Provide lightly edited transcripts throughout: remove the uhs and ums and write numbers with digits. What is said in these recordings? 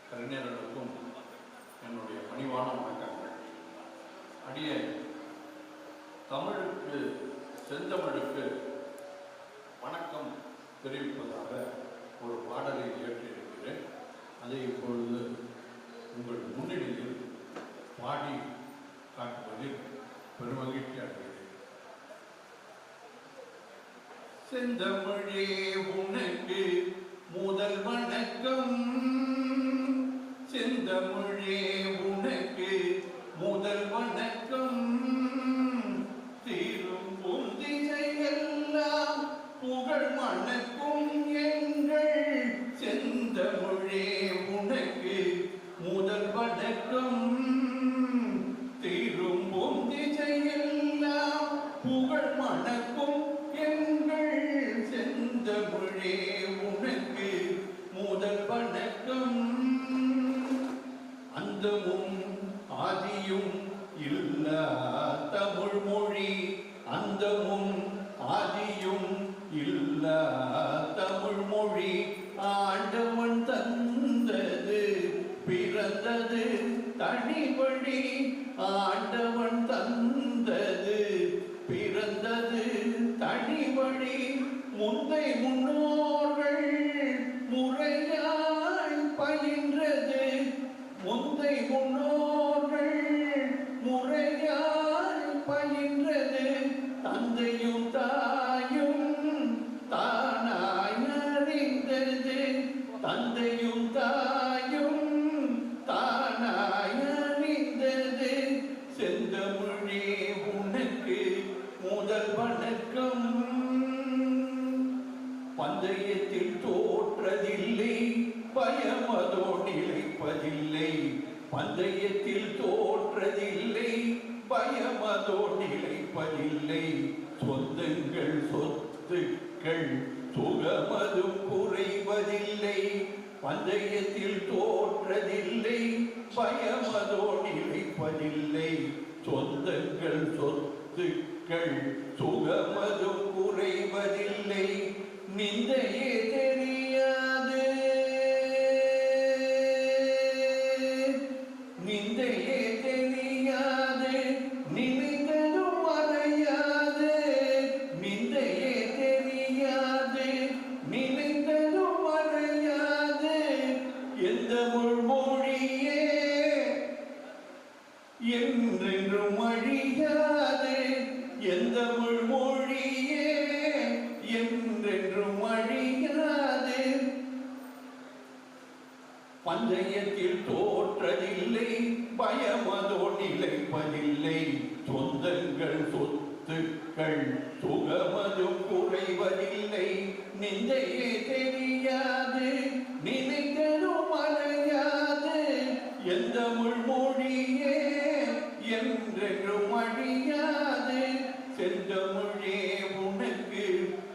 கலைஞர்களுக்கும் என்னுடைய பணிவான வணக்கங்கள். அடிய தமிழுக்கு செந்தமிழுக்கு வணக்கம் தெரிவிப்பதாக ஒரு பாடலை இயற்றியிருக்கிறேன். அதை இப்பொழுது உங்கள் முன்னிலையில் பாடி காட்டுவதில் பெருமகிழ்ச்சி அடைகிறேன். செந்தமிழே உனக்கு முதல் வணக்கம், செந்தமிழே உனக்கு முதல் வணக்கம், தீரும் திசையெல்லாம் புகழ் மணக்கும் எங்கள் செந்தமிழே உனக்கு முதல் வணக்கம், தீரும் திசையெல்லாம் புகழ் மணக்கும் எங்கள் செந்தமிழே உனக்கு முதல் வணக்கம். அந்தமும் ஆதியும் இல்ல தமிழ் மொழி, அந்தமும் ஆதியும் இல்ல தமிழ் மொழி, ஆண்டவன் தந்தது பிறந்தது தனிவழி, ஆண்டவன் தந்தது பிறந்தது தனிவழி, முந்தை முன்னோர்கள் முறையாய் பயின்றது, முந்தை முன்னோர்கள் முறையாய் பயின்றது, தந்தையும் தாயும் தானாய் அறிந்தது, தந்தையும் தாயும் தானாய் அறிந்தது, செந்தமிழே உனக்கு முதல் வணக்கம். பந்தயத்தில் தோற்றதில்லை பயமதோ நிலைப்பதில்லை, பந்தயத்தில் தோற்றதில்லை பயமதோ நிலைப்பதில்லை, சொந்தங்கள் சொத்துக்கள் சுகமதும் குறைவதில்லை, பந்தயத்தில் தோற்றதில்லை பயமதோ நிலைப்பதில்லை, சொந்தங்கள் சொத்துக்கள் சுகமதும் குறைவதில்லை, நிந்தையே தெரியாது நிந்தையே தெரியாது நினைந்ததும் மறையாது, நிந்தையே தெரியாது நினைந்ததும் மறையாது, எந்த மொழியே என்றென்றும் அழியாது, எந்த மொழியே என்றென்றும் அழியாது, பந்தயத்தில் தோற்றதில்லை பயமதோ நிலைப்பதில்லை, சொந்தங்கள் சொத்துக்கள் சுகமதும் குறைவதில்லை, நிந்தையே தெரியாது நினைந்ததும் மறையாது, எந்த மொழியே என்றென்றும் அழியாது, செந்தமிழே உனக்கு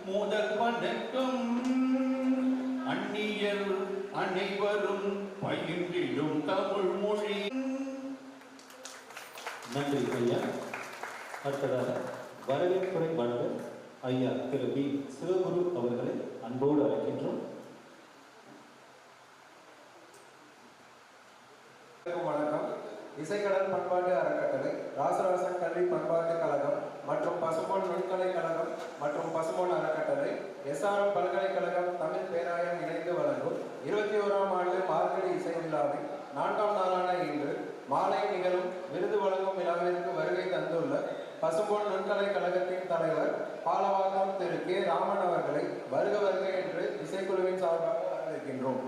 முதல் வணக்கம். அந்நியர் அனைவரும் பயின்றிடும் தமிழ் மொழி. நன்றி ஐயா. அடுத்ததாக வரவேற்புரை வழங்க ஐயா திரு பி சிவகுரு அவர்களை அன்போடு அழைக்கின்றோம். வணக்கம். இசைக்கடல் பண்பாட்டு அறக்கட்டளை, ராசராசன் கல்வி பண்பாட்டு கழகம் மற்றும் பசும்பொன் நுண்கலை கழகம் மற்றும் பசும்பொன் அறக்கட்டளை, எஸ்ஆர்எம் பல்கலைக்கழகம் தமிழ் பேராயம் இணைந்து வழங்கும் 21ஆம் ஆண்டு மார்கழி இசை விழாவின் 4ஆம் நாளான இன்று மாலை நிகழும் விருது வழங்கும் விழாவிற்கு வருகை தந்துள்ள பசும்பொன் நுண்கலை கழகத்தின் தலைவர் பாலவாக்கம் திரு கே ராமன் அவர்களை வருக வருக என்று இசைக்குழுவின் சார்பாக வரவேற்கின்றோம்.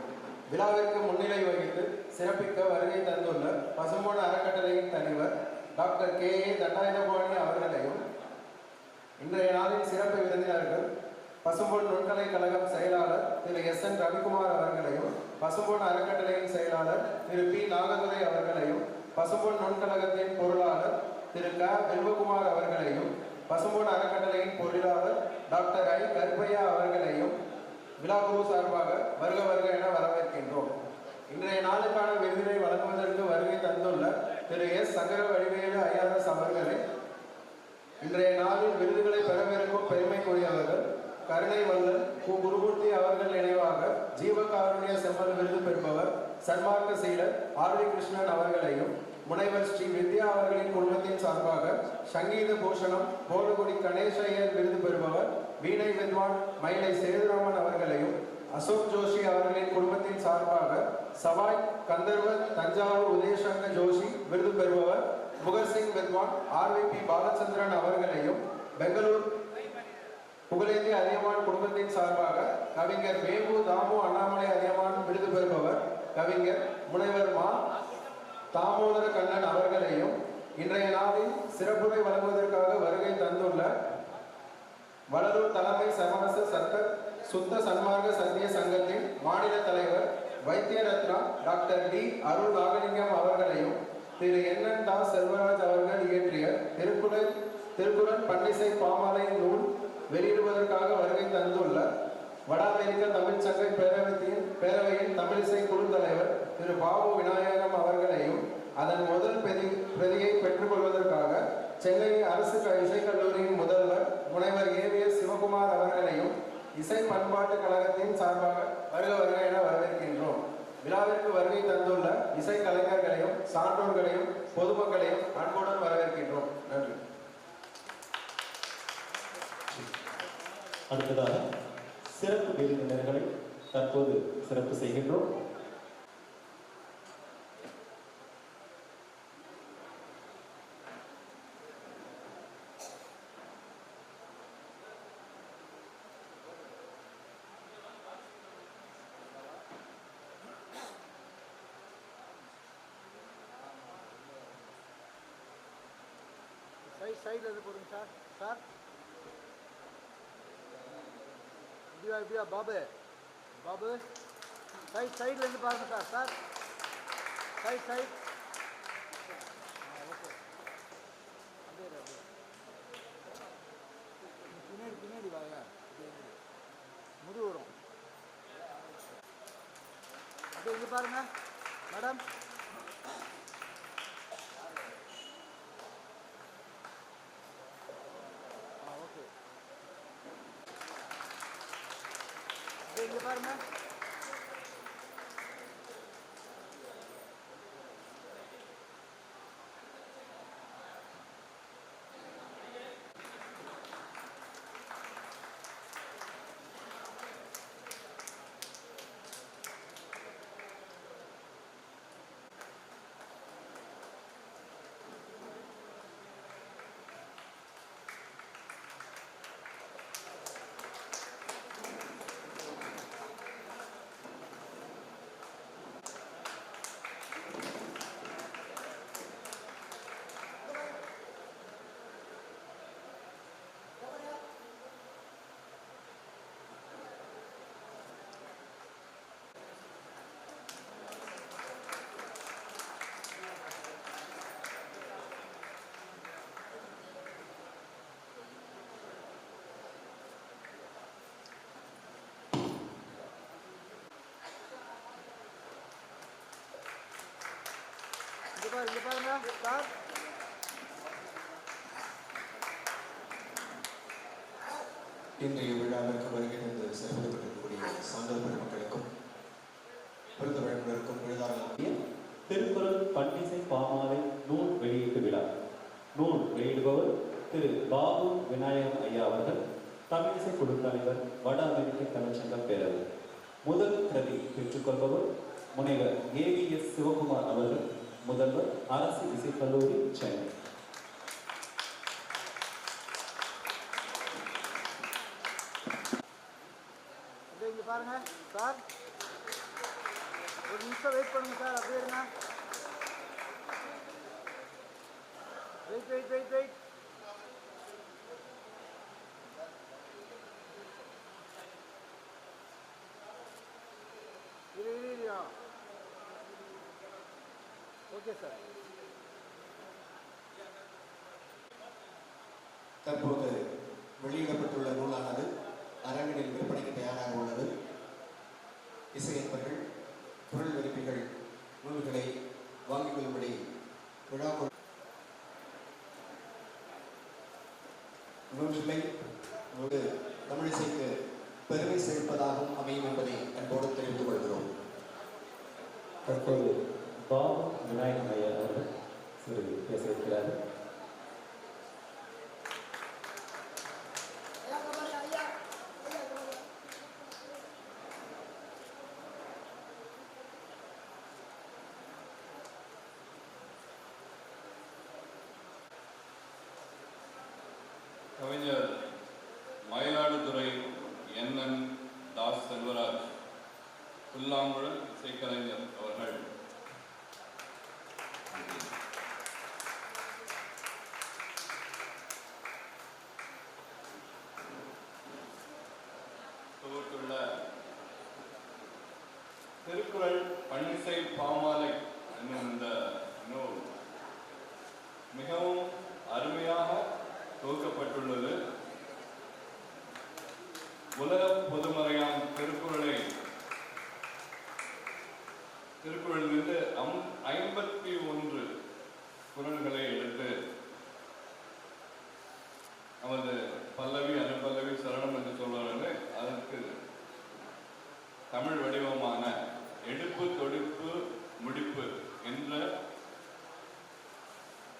விழாவிற்கு முன்னிலை வகித்து சிறப்பிக்க வருகை தந்துள்ள பசும்பொன் அறக்கட்டளையின் தலைவர் டாக்டர் கே ஏ தண்டாயுதபாணி அவர்களையும், இன்றைய நாளின் சிறப்பு விருந்தினர்கள் பசும்பொன் நுண்கலை கழகம் செயலாளர் திரு எஸ் என் ரவிக்குமார் அவர்களையும், பசும்பொன் அறக்கட்டளையின் செயலாளர் திரு பி நாகதுரை அவர்களையும், பசும்பொன் நுண்கழகத்தின் பொருளாளர் திரு க வில்வகுமார் அவர்களையும், பசும்பொன் அறக்கட்டளையின் பொருளாளர் டாக்டர் ஐ கருப்பையா அவர்களையும் விழாக்குழு சார்பாக வருக வருக என வரவேற்கின்றோம். இன்றைய நாளுக்கான விருதினை வழங்குவதற்கு வருகை தந்துள்ள திரு எஸ் சங்கர வடிவேலு ஐஆர்எஸ் அவர்களை இன்றைய நாளில் விருதுகளை பெறவிருக்கும் பெருமைக்குரியவர்கள் கருணை வல்லல் கு குருமூர்த்தி அவர்கள் நினைவாக ஜீவகாருண்ய செம்மல் விருது பெறுபவர் சன்மார்க்க சீலர் ஆர்.வி. கிருஷ்ணன் அவர்களையும், முனைவர் ஸ்ரீ வித்யா அவர்களின் குடும்பத்தின் சார்பாக சங்கீத பூஷணம் போலகுடி கணேஷ் ஐயர் விருது பெறுபவர் வீணை வித்வான் மயிலை சேதுராமன் அவர்களையும், அசோக் ஜோஷி அவர்களின் குடும்பத்தின் சார்பாக சவாய் கந்தர்வ தஞ்சாவூர் உதயசங்க ஜோஷி விருது பெறுபவர் முகர்சிங் வித்வான் ஆர்.வி.பி. பாலச்சந்திரன் அவர்களையும், பெங்களூர் புகழேந்தி அதியமான் குடும்பத்தின் சார்பாக கவிஞர் வேம்பு தாமு அண்ணாமலை அதியமான் விருது பெறுபவர் கவிஞர் முனைவர் மா தாமோதர கண்ணன் அவர்களையும், இன்றைய நாளில் சிறப்புரை வழங்குவதற்காக வருகை தந்துள்ள வளரூர் தலைமை சமரச சட்ட சுத்த சன்மார்க்க சத்திய சங்கத்தின் மாநில தலைவர் வைத்திய ரத்னா டாக்டர் டி அருள் நாகலிங்கம் அவர்களையும், திரு என்.என். தாஸ் செல்வராஜ் அவர்கள் இயற்றிய திருக்குறள் பன்னிசை பாமாலை நூல் வெளியிடுவதற்காக வருகை தந்துள்ள வட அமெரிக்க தமிழ் சங்க பேரவையின் தமிழிசை குழு தலைவர் திரு பாபு விநாயகம் அவர்களையும், அதன் முதல் பிரதியை பெற்றுக்கொள்வதற்காக சென்னை அரசு இசைக்கல்லூரியின் முதல்வர் முனைவர் ஏ.வி.எஸ். சிவகுமார் அவர்களையும் இசை பண்பாட்டு கழகத்தின் சார்பாக வருக என வரவேற்கின்றோம். விழாவிற்கு வருகை தந்துள்ள இசை கலைஞர்களையும் சான்றோர்களையும் பொதுமக்களையும் அன்புடன் வரவேற்கின்றோம். நன்றி. அடுத்ததாக சிறப்பு விருந்தினர்களை தற்போது சிறப்பு செய்கின்றோம். சைடில் இருந்து போடுங்க சார். சார் இப்படியா பாபு பாபு சைடில் இருந்து பாருங்க சார். Sir side okay. அப்படியே பின்னாடி வாங்க. முது வரும். அப்படியே இங்கே பாருங்க மேடம். ஓகே. இங்க பாருங்க. இங்க பாருங்க சார். இன்றைய விழாவிற்கு வருகிறது சிறப்பிக்கப்பட்டிருக்கக்கூடிய சான்றோர் பெருமக்களுக்கும் விருது வழங்குவதற்கும் விருதாளர்களுக்கும் திருக்குறள் பன்னிசை பாமாலை நூல் வெளியீட்டு விழா. நூல் வெளியிடுபவர் திரு பாபு விநாயகம் ஐயா அவர்கள், தமிழிசை குழு தலைவர், வட அமெரிக்க தமிழ்ச்சங்கம் பேரவை. முதல் பிரதி பெற்றுக்கொள்பவர் முனைவர் ஏ.வி.எஸ். சிவகுமார் அவர்கள், முதல்வர், அரசு இசைக்கல்லூரி, சென்னை. இங்க பாருங்க சார். ஒரு நிமிஷம் வெயிட் பண்ணுங்க சார். அப்படியே இருங்க. வெயிட். இரு. Okay sir. தற்போது வெளியிடப்பட்டுள்ள நூலானது அரங்கினில் விற்பனைக்கு தயாராக உள்ளது. இசையன்பர்கள், குரல் விருப்பிகள் நூல்களை வாங்கிக் கொள்ளும்படி விழா நூல்களை ஒரு தமிழிசைக்கு பெருமை சேர்ப்பதாகவும் அமையும் என்பதை அன்போடு தெரிவித்துக் கொள்கிறோம். தற்போது பாபு விநாயகம் ஐயா அவர்கள் சிறிது பேச இருக்கிறார்கள். கவிஞர் மயிலாடுதுறை என் தாஸ் செல்வராஜ் புல்லாங்குழல் இசைக்கலைஞர் அவர்கள் தொகுத்துள்ள திருக்குறள் பன்னிசை பாமாலை என்னும் இந்த நூல் மிகவும் அருமையாக தொகுக்கப்பட்டுள்ளது. உலக பொதுமறையான் திருக்குறளிலிருந்து 51 குறள்களை எடுத்து நமது பல்லவி அனுபல்லவி சரணம் என்று சொல்வார்கள். அதற்கு தமிழ் வடிவமான எடுப்பு தொடுப்பு முடிப்பு என்ற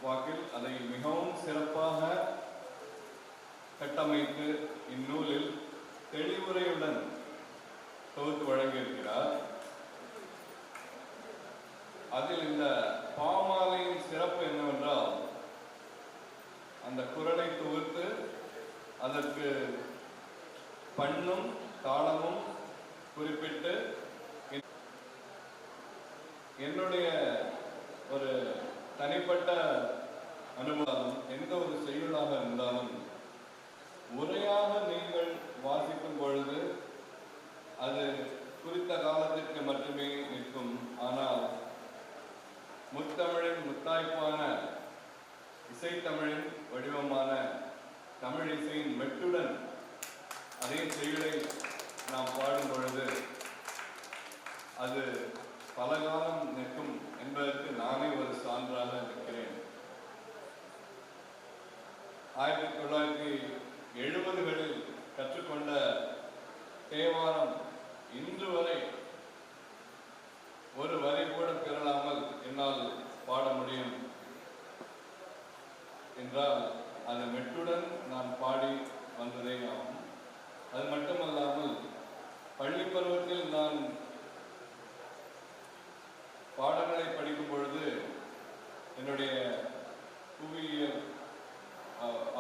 வாக்கில் அதை மிகவும் சிறப்பாக கட்டமைத்து இந்நூலில் தெளிவுரையுடன் தொகுத்து வழங்கியிருக்கிறார். அதில் இந்த பாமாலையின் சிறப்பு என்னவென்றால் அந்த குறளை தொகுத்து அதற்கு பண்ணும் தாளமும் குறிப்பிட்டு என்னுடைய ஒரு தனிப்பட்ட அனுபவம் எந்த ஒரு செய்யுளாக இருந்தாலும் முறையாக நீங்கள் வாசிக்கும் பொழுது அது குறித்த காலத்திற்கு மட்டுமே நிற்கும். ஆனால் முத்தமிழின் முத்தாய்ப்பான இசைத்தமிழின் வடிவமான தமிழ் இசையின் மெட்டுடன் அதே செய்யுளை நாம் பாடும் பொழுது அது பல காலம் நிற்கும் என்பதற்கு நானே ஒரு சான்றாக நிற்கிறேன். 1970களில் கற்றுக்கொண்ட தேவாரம் இன்று வரை ஒரு வரி கூட பெறலாமல் என்னால் பாட முடியும் என்றால் அது மெட்டுடன் நான் பாடி வந்ததே ஆகும். அது மட்டுமல்லாமல் பள்ளி பருவத்தில் நான் பாடங்களை படிக்கும் பொழுது என்னுடைய புவியியல்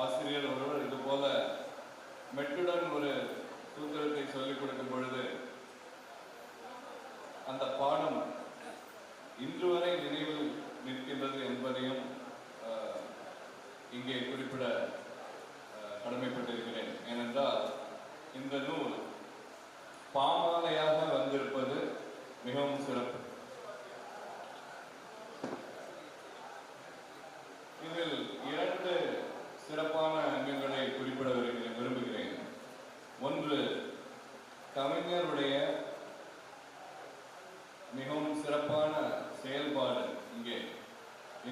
ஆசிரியர் ஒருவர் இது போல மெட்டுடன் ஒரு சூத்திரத்தை சொல்லிக் கொடுக்கும் பொழுது அந்த பாடம் இன்று வரை நினைவில் நிற்கின்றது என்பதையும் இங்கே குறிப்பிட கடமைப்பட்டிருக்கிறேன். ஏனென்றால் இந்த நூல் பாமாலையாக வந்திருப்பது மிகவும் சிறப்பு. இதில் 2 சிறப்பான அங்கங்களை குறிப்பிட விரும்புகிறேன். ஒன்று, கவிஞருடைய மிகவும் சிறப்பான செயல்பாடு. இங்கே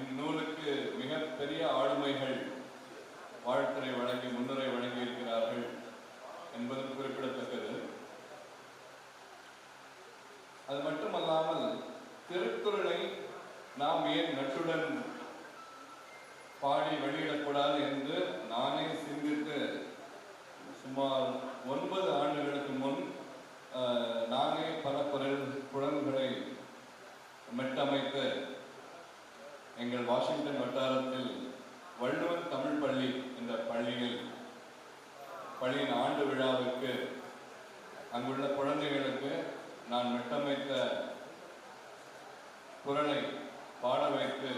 இந்நூலுக்கு மிகப்பெரிய ஆளுமைகள் வாழ்த்துரை வழங்கி முன்னுரை வழங்கி இருக்கிறார்கள் என்பது குறிப்பிடத்தக்கது. அது மட்டுமல்லாமல் திருக்குறளை நாம் ஏன் நட்டுடன் பாடி வெளியிடக்கூடாது என்று நானே சிந்தித்து சுமார் 9 ஆண்டுகளுக்கு முன் நானே பல குரல்களை மெட்டமைத்து எங்கள் வாஷிங்டன் வட்டாரத்தில் வள்ளுவன் தமிழ் பள்ளி என்ற பள்ளியின் ஆண்டு விழாவிற்கு அங்குள்ள குழந்தைகளுக்கு நான் மெட்டமைத்த குரலை பாட வைத்தது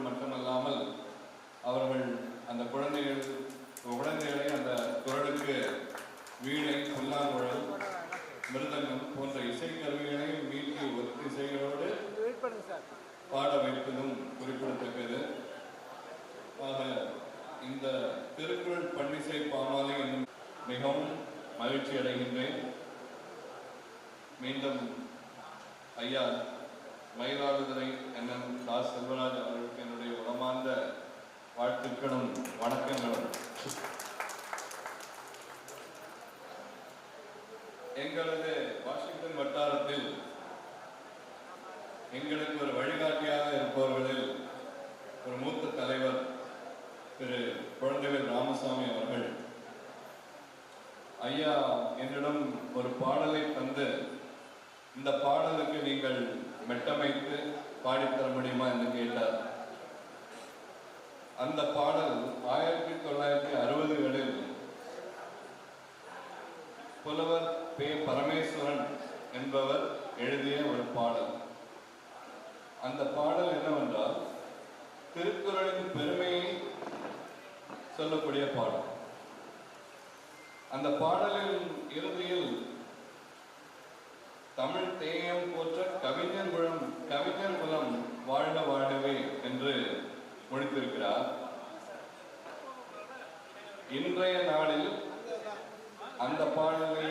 மட்டுமல்லாமல் அவர்கள் அந்த குழந்தைகளை அந்த குரலுக்கு வீணை, புல்லாங்குழல், மிருதங்கம் போன்ற இசைக்கருவிகளை மீட்டி ஒத்திசைகளோடு பாட வைப்பதும் குறிப்பிடத்தக்கது. ஆக இந்த திருக்குறள் பன்னிசை பாமாலை என்னும் மிகவும் மகிழ்ச்சி அடைகின்றேன். மீண்டும் ஐயா மயிலாடுதுறை என் தாஸ் செல்வராஜ் அவர்களுக்கு என்னுடைய உளமார்ந்த வாழ்த்துக்களும் வணக்கங்களும். எங்களது வாஷிங்டன் வட்டாரத்தில் எங்களுக்கு ஒரு வழிகாட்டியாக இருப்பவர்களில் ஒரு மூத்த தலைவர் திரு குழந்தைவேல் ராமசாமி அவர்கள் ஐயா என்னிடம் ஒரு பாடலை தந்து இந்த பாடலுக்கு நீங்கள் மெட்டமைத்து பாடித்தர முடியுமா என்று கேட்டார். அந்த பாடல் 1960களில் புலவர் பே. பரமேஸ்வரன் என்பவர் எழுதிய ஒரு பாடல். அந்த பாடல் என்னவென்றால் திருக்குறளின் பெருமையை சொல்லக்கூடிய பாடல். அந்த பாடலின் இறுதியில் தமிழ் தேயம் போற்ற கவிஞர் குலம் வாழ்க வாழவே என்று முடித்திருக்கிறார். இன்றைய நாளில் அந்த பாடலை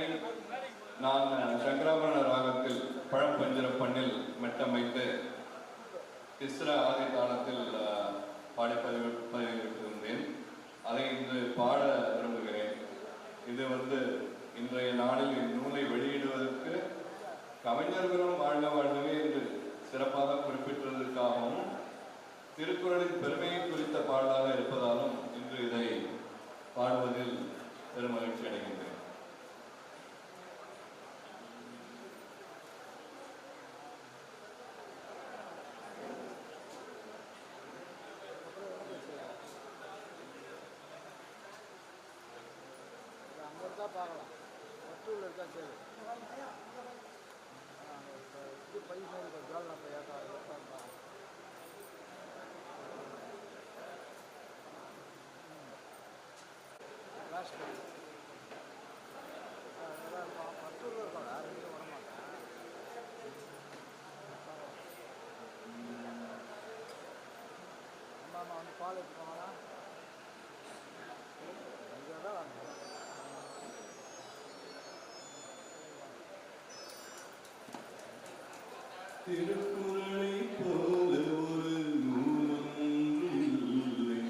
நான் சங்கராபரண ராகத்தில் பழம்பஞ்சிர பண்ணில் மெட்டமைத்து திஸ்ர ஆதி தாளத்தில் பாடி பதிவிட்டிருந்தேன். அதை இன்று பாட விரும்புகிறேன். இது இன்றைய நாளில் இந்நூலை வெளியிடுவதற்கு கவிஞர்களும் வாழ்க வாழ்கவே என்று சிறப்பாக குறிப்பிட்டதற்காகவும் திருக்குறளின் பெருமையை குறித்த பாடலாக இருப்பதாலும் இன்று இதை பாடுவதில் பெருமகிழ்ச்சி அடைகின்றேன். பார்க்கலாம் வசூல் இருக்கா சரி இது பைசா ஜால் நம்ம ஏற்ற லாஸ்ட் வசூல் இருக்கும் யாரும் இங்கே வர மாட்டேன். அம்மா அம்மா பால் எடுத்துக்கோங்களா இங்கே தான் வாங்க. திருக்குறளை போல ஒரு நூலும் இல்லை,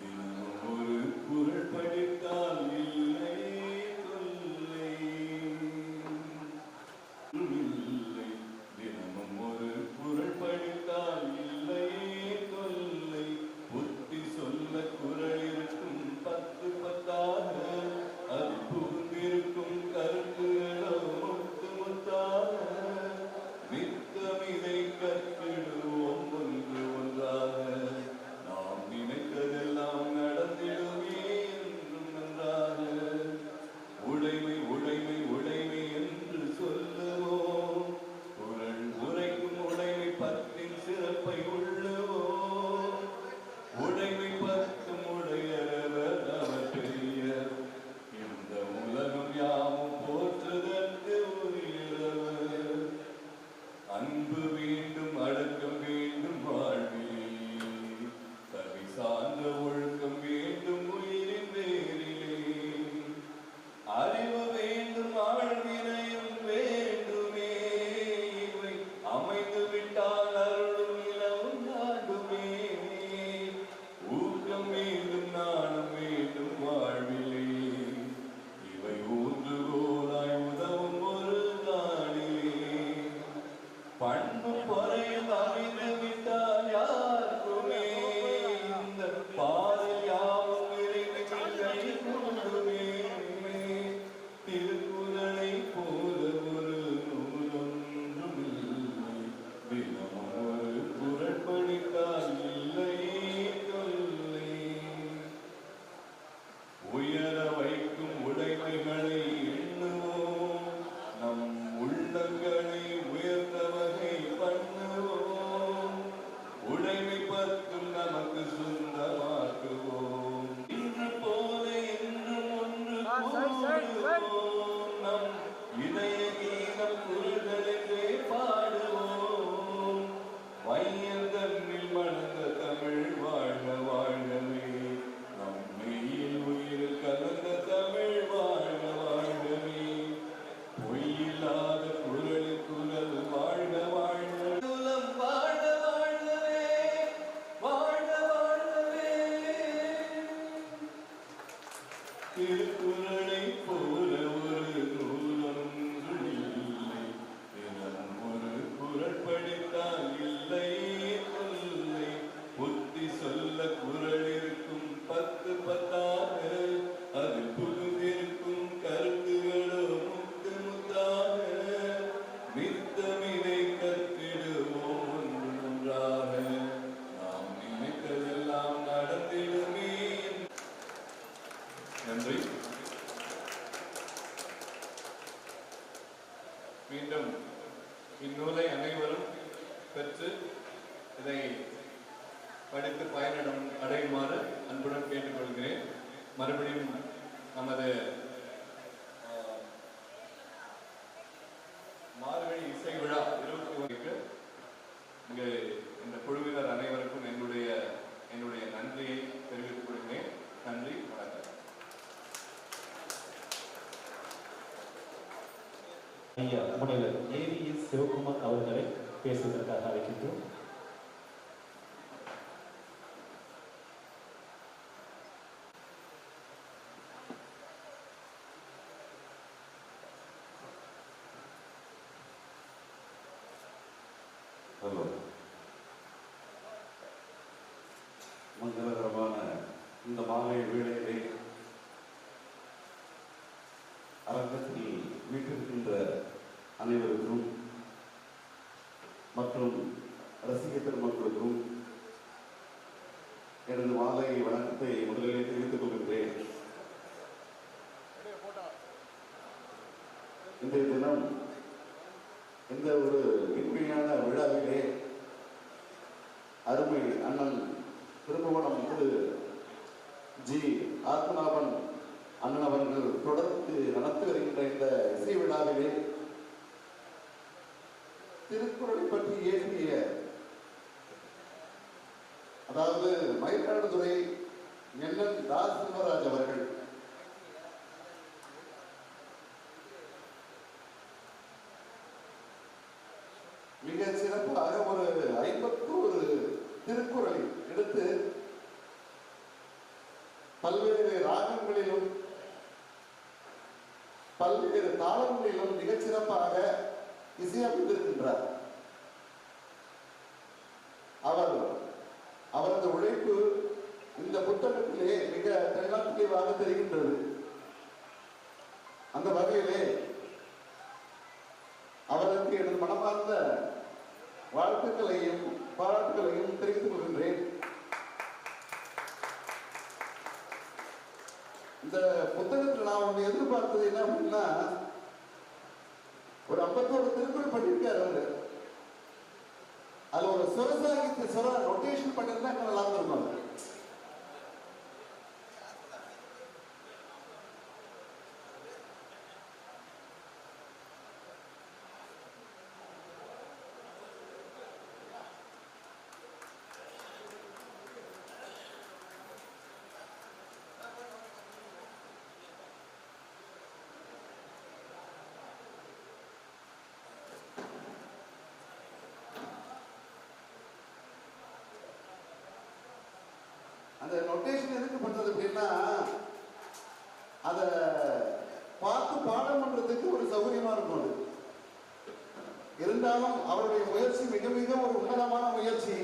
தினமும் ஒரு குறள் படித்தால் இல்லை தொல்லை. இல்லை தினமும் ஒரு குறள் படித்தால் இல்லை தொல்லை. புத்தி சொல்ல குறள் இருக்கும் 10 10ஆக, அது புகுந்திருக்கும் கருத்துகளோ முத்து முத்தாக. வித்தமிதை பெற்று இதை படித்து அடையுமாறு அன்புடன் கேட்டுக்கொள்கிறேன். மறுபடியும் நமது மார்கழி இசை விழா 21க்கு இங்கு இந்த குழுவினர் அனைவருக்கும் என்னுடைய நன்றியை தெரிவித்துக் கொள்கிறேன். நன்றி, வணக்கம். ஐயா முனைவர் ஏவிஎஸ் சிவகுமார் அவர்களை பேசுவதற்காக அழைக்கின்றோம். ஹலோ, மங்களகரமான இந்த மாலை வேளையிலே அரங்கத்தில் வீட்டிருக்கின்ற அனைவருக்கும் மற்றும் ரசிக பெருமக்களுக்கும் எனது மாலை வணக்கத்தை முதலிலே தெரிவித்துக் கொள்கின்றேன். இன்றைய தினம் இந்த ஒரு இனிமையான விழாவிலே அருமை அண்ணன் திருப்புவனம் திரு ஜி ஆத்மநாபன் அண்ணன் அவர்கள் தொடர்ந்து நடத்தி வருகின்ற இந்த இசை விழாவிலே திருக்குறளை பற்றி இயற்றிய, அதாவது மயிலாடுதுறை என்என் தாஸ் செல்வராஜ் அவர்கள் மிக சிறப்பாக ஒரு 51 திருக்குறளை எடுத்து பல்வேறு ராகங்களிலும் பல்வேறு தாளங்களிலும் மிகச் சிறப்பாக இசையமைத்திருக்கின்றார். அவரது உழைப்பு இந்த புத்தகத்திலே மிக தெளிவாக தெரிகின்றது. அந்த வகையிலே அவருக்கு எனது மனமார்ந்த வாழ்த்துக்களையும் பாராட்டுகளையும் தெரிவித்துக் கொள்கின்றேன். இந்த புத்தகத்தில் நான் ஒன்று எதிர்பார்த்தது என்ன அப்படின்னா, ஒரு 51 திருக்குறள் பண்ணியிருக்காரு அவரு. அது ஒரு சுர ரொட்டேஷன் பண்ணிருந்தா நல்லா இருக்கும். அந்த நொட்டேஷன் எதுக்கு பண்றது அப்படின்னா, அதை பார்த்து பாடம் பண்றதுக்கு ஒரு சௌகரியமா இருக்கும். இருந்தாலும் அவருடைய முயற்சி மிக மிக ஒரு உன்னதமான முயற்சி.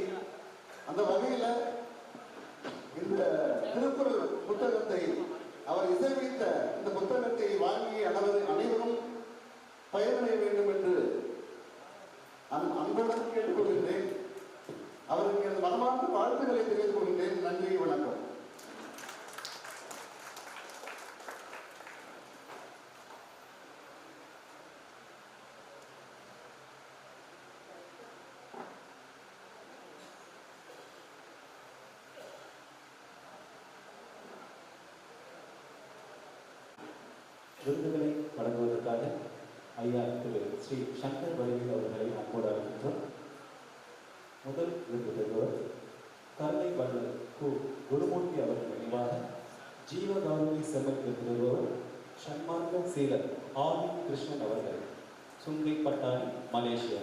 அந்த வகையில இந்த திருக்குறள் புத்தகத்தை அவர் இசைவைத்த இந்த புத்தகத்தை வாங்கி அனைவரும் பயனடைய வேண்டும் என்று அன்புடன் கேட்டுக்கொள்கின்றேன். அவருக்கு எனது மனமார்ந்த வாழ்த்துக்களை தெரிவித்துக் கொள்கின்றேன். நன்றி, வணக்கம். விருதுகளை வழங்குவதற்காக ஐயா திரு ஸ்ரீ சங்கர் வடிவில் அவர்களை அன்போடு அழைக்கின்றோம். முதல் விருது பெறுவர் கருணை வள்ளல் கு குருமூர்த்தி அவர்கள் நினைவாக ஜீவகாருண்ய செம்மன் விருது பெறுபவர் சன்மார்க்க சீலர் ஆர் கிருஷ்ணன் அவர்கள், சுங்கை பட்டாணி, மலேசியா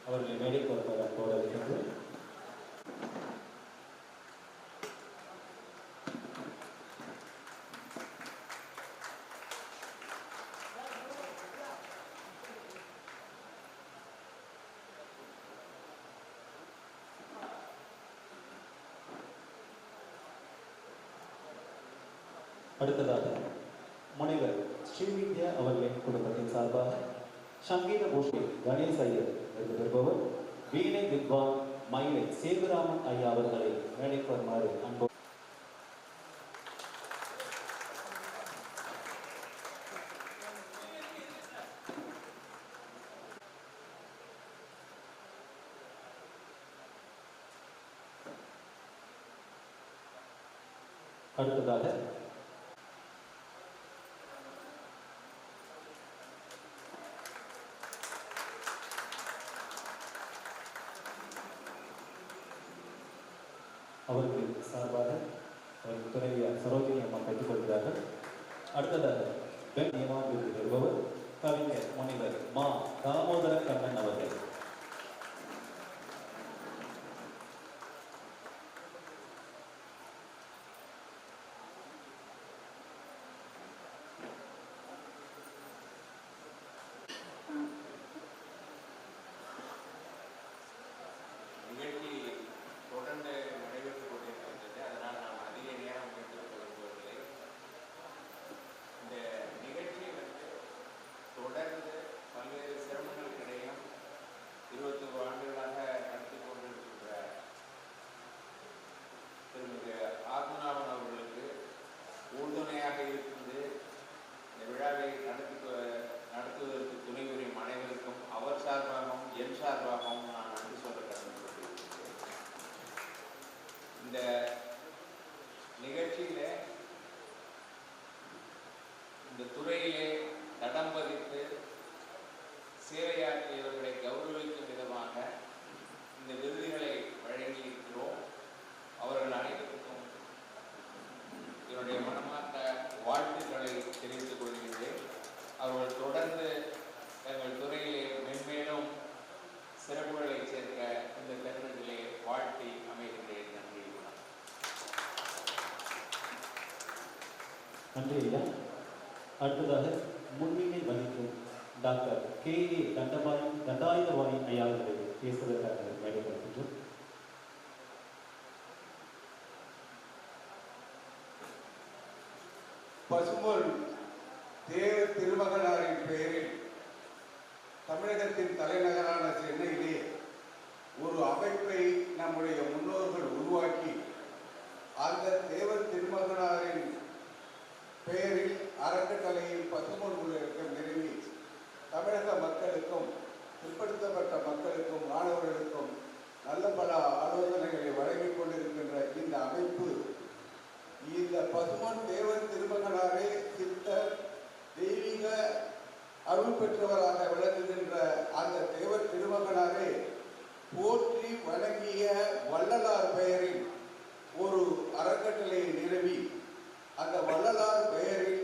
அவர்களை மேடைக்கு வருவதாக அன்போடு அழைக்கின்றோம். அடுத்ததாக முனைவர் ஸ்ரீவித்யா அவர்களின் குடும்பத்தின் சார்பாக சங்கீத பூஷி கணேஷ் ஐயர் விருது பெறுபவர் வீணை வித்வான் மயிலை சேதுராமன் ஐயா அவர்களை மேடைக்கு வருமாறு அன்பு. அடுத்ததாக அவருக்கு சார்பாக அவருக்கு துணைவியார் சரோஜினி அம்மா பெற்றுக் கொள்கிறார்கள். அடுத்ததாக பெண் நியமன விருது பெறுபவர் கவிஞர் முனிவர் மா தாமோதர கண்ணன் அவர்கள். நிகழ்ச்சி தொடர்ந்து நடைபெற்றுக் கொண்டிருக்கின்றது. அதனால் நாம் அதிக நேரம் எடுத்துக்கொள்ள விரும்பவில்லை. இந்த நிகழ்ச்சி தொடர்ந்து பல்வேறு சிரமங்களுக்கிடையும் 21 ஆண்டுகளாக நடத்தி கொண்டிருக்கின்ற திருமிகு ஆத்மநாபன் அவர்களுக்கு உறுதுணையாக இருந்து இந்த விழாவை நடத்துவதற்கு துணை புரியும் அனைவருக்கும் அவர் சார்பாகவும் என் சார்பாகவும் நான் நன்றி சொல்ல கடமைப்பட்டிருக்கிறேன். இந்த நிகழ்ச்சியில இந்த துறையிலே தடம் பதித்து சேவையாற்றியவர்களை கௌரவிக்கும் விதமாக இந்த விருதுகளை வழங்கி இருக்கிறோம். அவர்கள் அனைவருக்கும் என்னுடைய மனமார்ந்த வாழ்த்துக்களை தெரிவித்துக் கொள்கின்றேன். அவர்கள் தொடர்ந்து தங்கள் துறையிலே மென்மேலும் சிறப்புகளை சேர்க்க இந்த தருணத்திலே வாழ்த்தி அமைகின்றேன். நன்றி. நன்றி ஐயா. அடுத்ததாக முன்னிலை வகிக்கும் டாக்டர் K.A. தண்டாயுதபாணி ஐயா அவர்களை பேசுவதற்காக மேடைப்படுகின்றோம். பசும்பொன் தேவ திருமகனாரின் பெயரில் தமிழகத்தின் தலைநகரான சென்னையிலே ஒரு அமைப்பை நம்முடைய முன்னோர்கள் உருவாக்கி அந்த தேவ திருமகனாரின் பெயரில் அறக்கட்டளையில் பசும்பொன் இயக்கம் நிறுவி தமிழக மக்களுக்கும் பிற்படுத்தப்பட்ட மக்களுக்கும் மாணவர்களுக்கும் நல்ல பல ஆலோசனைகளை வழங்கிக் கொண்டிருக்கின்ற இந்த அமைப்பு இந்த பசும்பொன் தேவன் திருமகனாரே சித்தர் தெய்வீக அருள் பெற்றவராக விளங்குகின்ற அந்த தேவர் திருமகனாரே போற்றி வணங்கிய வள்ளலார் பெயரில் ஒரு அறக்கட்டளையை நிறுவி அந்த வள்ளலார் பெயரில்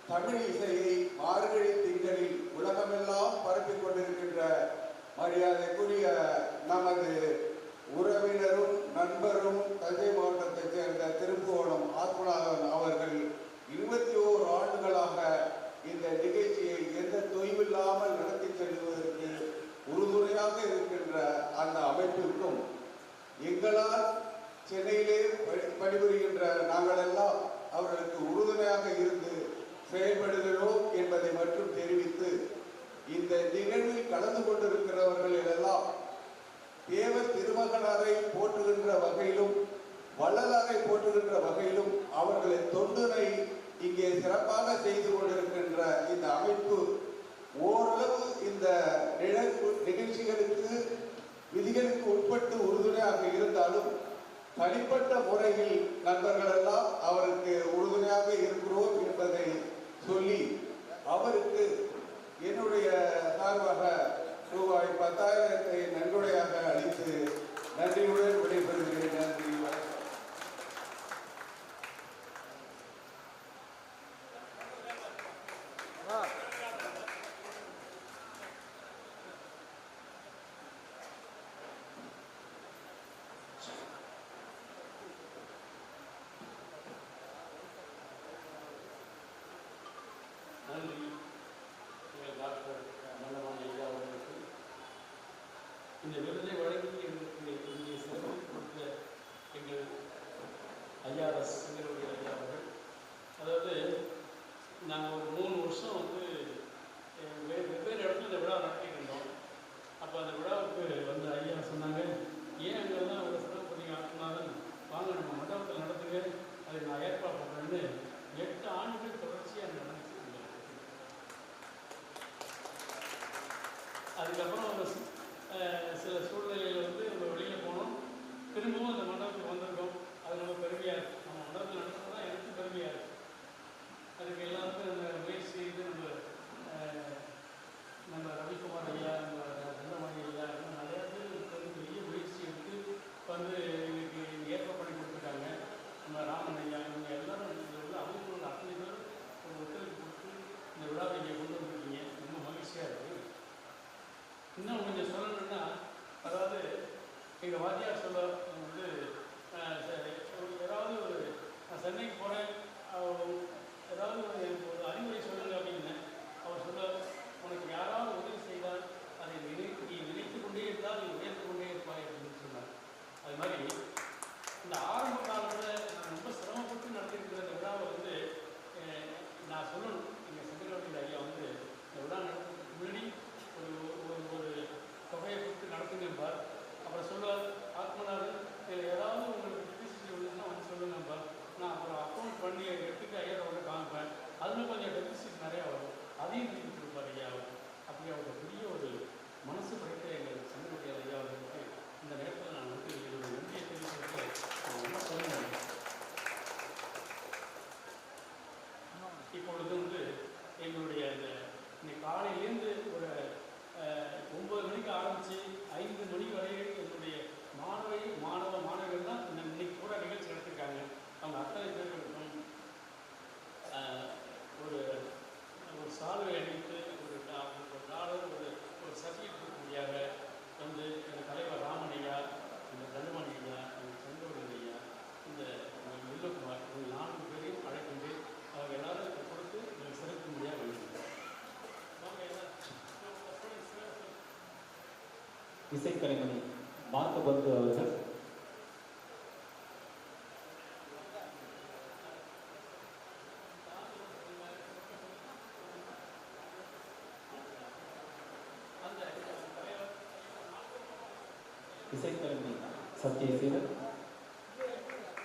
தமிழ் இசையை மார்கழி திங்களில் உலகமெல்லாம் பரப்பிக் கொண்டிருக்கின்ற மரியாதைக்குரிய நமது உறவினரும் நண்பரும் தஞ்சை மாவட்டத்தைச் சேர்ந்த திருப்புவனம் ஆத்மநாதன் அவர்கள் 21 ஆண்டுகளாக இந்த நிகழ்ச்சியை எந்த தொய்வில்லாமல் நடத்தி செல்வதற்கு உறுதுணையாக இருக்கின்ற அந்த அமைப்பிற்கும் எங்களால் சென்னையிலே பணிபுரிகின்ற நாங்கள் எல்லாம் அவர்களுக்கு உறுதுணையாக இருந்து செயல்படுகிறோம் என்பதை மட்டும் தெரிவித்து இந்த நிகழ்வில் கலந்து கொண்டிருக்கிறவர்கள் எல்லாம் தேவ திருமகனாரை போற்றுகின்ற வகையிலும் வள்ளலாரை போற்றுகின்ற வகையிலும் அவர்களின் தொண்டினை இங்கே சிறப்பாக செய்து கொண்டிருக்கின்ற இந்த அமைப்பு ஓரளவு இந்த நிகழ்ச்சிகளுக்கு விதிகளுக்கு உட்பட்டு உறுதுணையாக இருந்தாலும் தனிப்பட்ட முறையில் நண்பர்களெல்லாம் அவருக்கு உறுதுணையாக இருக்கிறோம் என்பதை சொல்லி அவருக்கு என்னுடைய சார்பாக ரூபாய் 10,000 நன்கொடையாக அளித்து நன்றியுடன் விடைபெறுகிறேன். நன்றி. நன்றி எங்கள் டாக்டர் மன்னவாணி ஐயா அவர்களுக்கு இந்த விருதை வழங்கி எங்களுக்கு இங்கே சிறப்பு கொடுத்த எங்கள் ஐஆர்எஸ் எங்களுடைய ஐயா அவர்கள். அதாவது நாங்கள் ஒரு 3 வருஷம் வெவ்வேறு இடத்துல இந்த விழா நடத்திட்டு இருந்தோம். அப்போ அந்த விழாவுக்கு வந்து ஐயா சொன்னாங்க, ஏன் அங்கெல்லாம் ஒரு சிறப்பு பண்ணி ஆத்மநாதன் வாங்க நம்ம மண்டபத்தில் நடத்துங்க, அதை நான் ஏற்பாடு பண்ணுறேன்னு 8 ஆண்டுகள் தொடர்ச்சியாக நடந்துச்சு. அதுக்கப்புறம் சில சூழ்நிலையில் நம்ம வெளியில் போனோம், திரும்பவும் அந்த மண்டபத்துக்கு வந்திருக்கோம். அது நம்ம பெருமையாக இருக்கும். நம்ம மண்டபத்தில் நடத்தினா எனக்கு சொல்ல வந்து ஏதாவது ஒரு நான் சென்னைக்கு போகிறேன், ஏதாவது எனக்கு ஒரு அறிவுரை சொல்லுங்கள் அப்படின்னு அவர் சொல்ல, உனக்கு யாராவது உதவி செய்தால் அதை நீ நினைத்து கொண்டே இருந்தால் நீ உயர்த்து கொண்டே இருப்பாய் அப்படின்னு சொன்னார். அது மாதிரி இந்த ஆரம்ப காலத்தில் நான் ரொம்ப சிரமப்பட்டு நடத்திருக்கிற இந்த விழாவை வந்து நான் சொல்லணும். எங்கள் செந்தில்வேல் ஐயா வந்து இந்த விழா நடத்துறதுக்கு முன்னாடி ஒரு தொகையை கொடுத்து நடத்துங்கம்பார். அப்புறம் சொல்லுவார், ஆத்மநாதன் இதில் ஏதாவது உங்களுக்கு டெபிசிட் விழுதுன்னா வந்து சொல்லுங்கம்பார். நான் அப்புறம் அக்கௌண்ட் பண்ணி எடுத்துட்டு ஐயா வந்து காமிப்பேன். அதில் கொஞ்சம் டெபிசிட் நிறையா வரும், அதையும் திருப்பி கொடுப்பார் ஐயா. அப்படி அவருக்கு பெரிய ஒரு மனசு படைத்த எங்கள் செந்தில்வேல் ஐயா அவர்களுக்கு இந்த நேரத்தில் நான் வந்து என்னுடைய நன்றியை தெரிவிக்கிறதுக்கு ரொம்ப சொல்லுவேன். இப்பொழுது வந்து எங்களுடைய இந்த காலையிலேருந்து ஒரு 9 மணிக்கு ஆரம்பித்து 5 மணி வரை என்னுடைய மாணவர்கள் தான் இன்னைக்கு கூட நிகழ்ச்சி நடத்திருக்காங்க. அவங்க அத்தனை பேர்களுக்கும் ஒரு சால்வை அணிவித்து ஒரு டாலர் ஒரு சர்டிஃபிகேட் கொடுக்கும்படியாக வந்து எங்கள் தலைவர் ராமன் ஐயா, இந்த தண்டுமணி ஐயா, எங்கள் செந்தோடு ஐயா, இந்த வில்லுக்குமார், இந்த 4 பேரையும் அழைக்கின்ற அவங்க எல்லாரும் கொடுத்து எங்களுக்கு சிறப்பும்படியாக வேண்டியிருக்கோம். இசைக்கலைமணி மார்க்கபந்து அவர்கள் இசைக்கலைமணி சத்யசீலன்,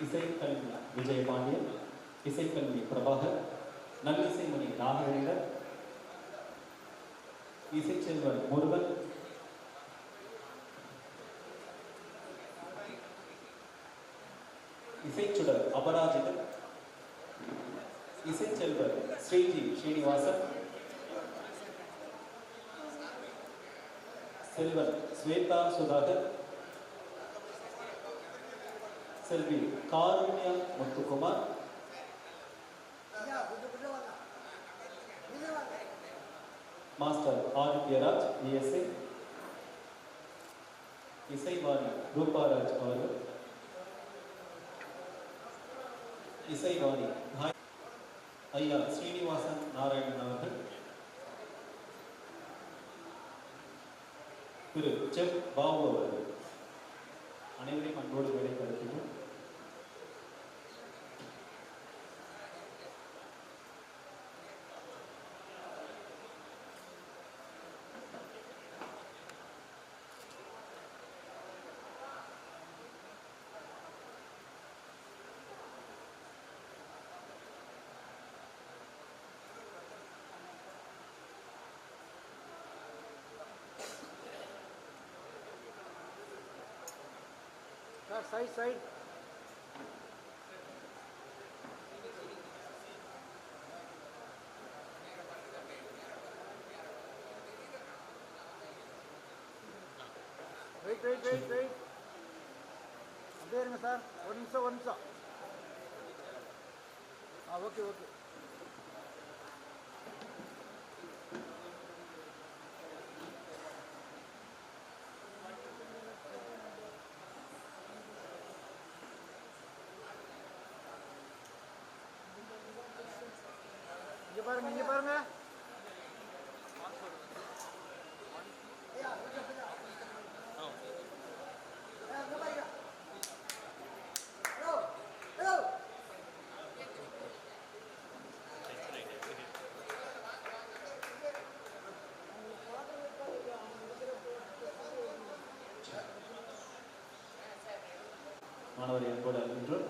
இசைக்கலைமணி விஜயபாண்டியன், இசைக்கலைமணி பிரபாகர், நல்லிசைமணி நாகவேந்தர், இசைச்செல்வன் முருகன், இசைச்சுடர் அபராஜிதன், இசைச்செல்வர் ஸ்ரீஜி ஸ்ரீனிவாசன், செல்வன் ஸ்வேதா சுதாகர், செல்வி காருண்யா முத்துக்குமார், மாஸ்டர் ஆதித்யராஜ் ESA, இசைவாணி ரூபாராஜ் அவர்கள், இசைவாணி ஐயா ஸ்ரீனிவாசன் நாராயணன் அவர்கள், திரு செஃப் பாபு அவர்கள், அனைவரையும் அன்போடு வேலைப்படுத்தினோம். Side. Wait. அப்படியே இருங்க சார், ஒரு நிமிஷம். ஓகே. இங்க பாருங்க. மாணவரை அன்போடு அழைக்கின்றோம்.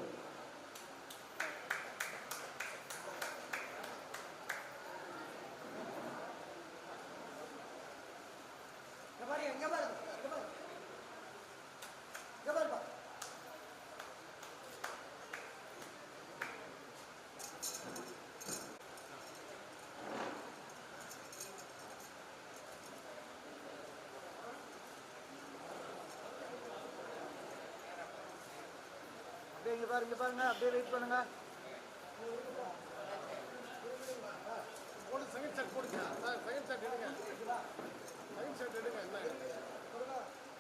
இங்க பாருங்க, அப்படியே வெயிட் பண்ணுங்க. செகண்ட் செட் போடுங்க. செகண்ட் செட் எடுங்க.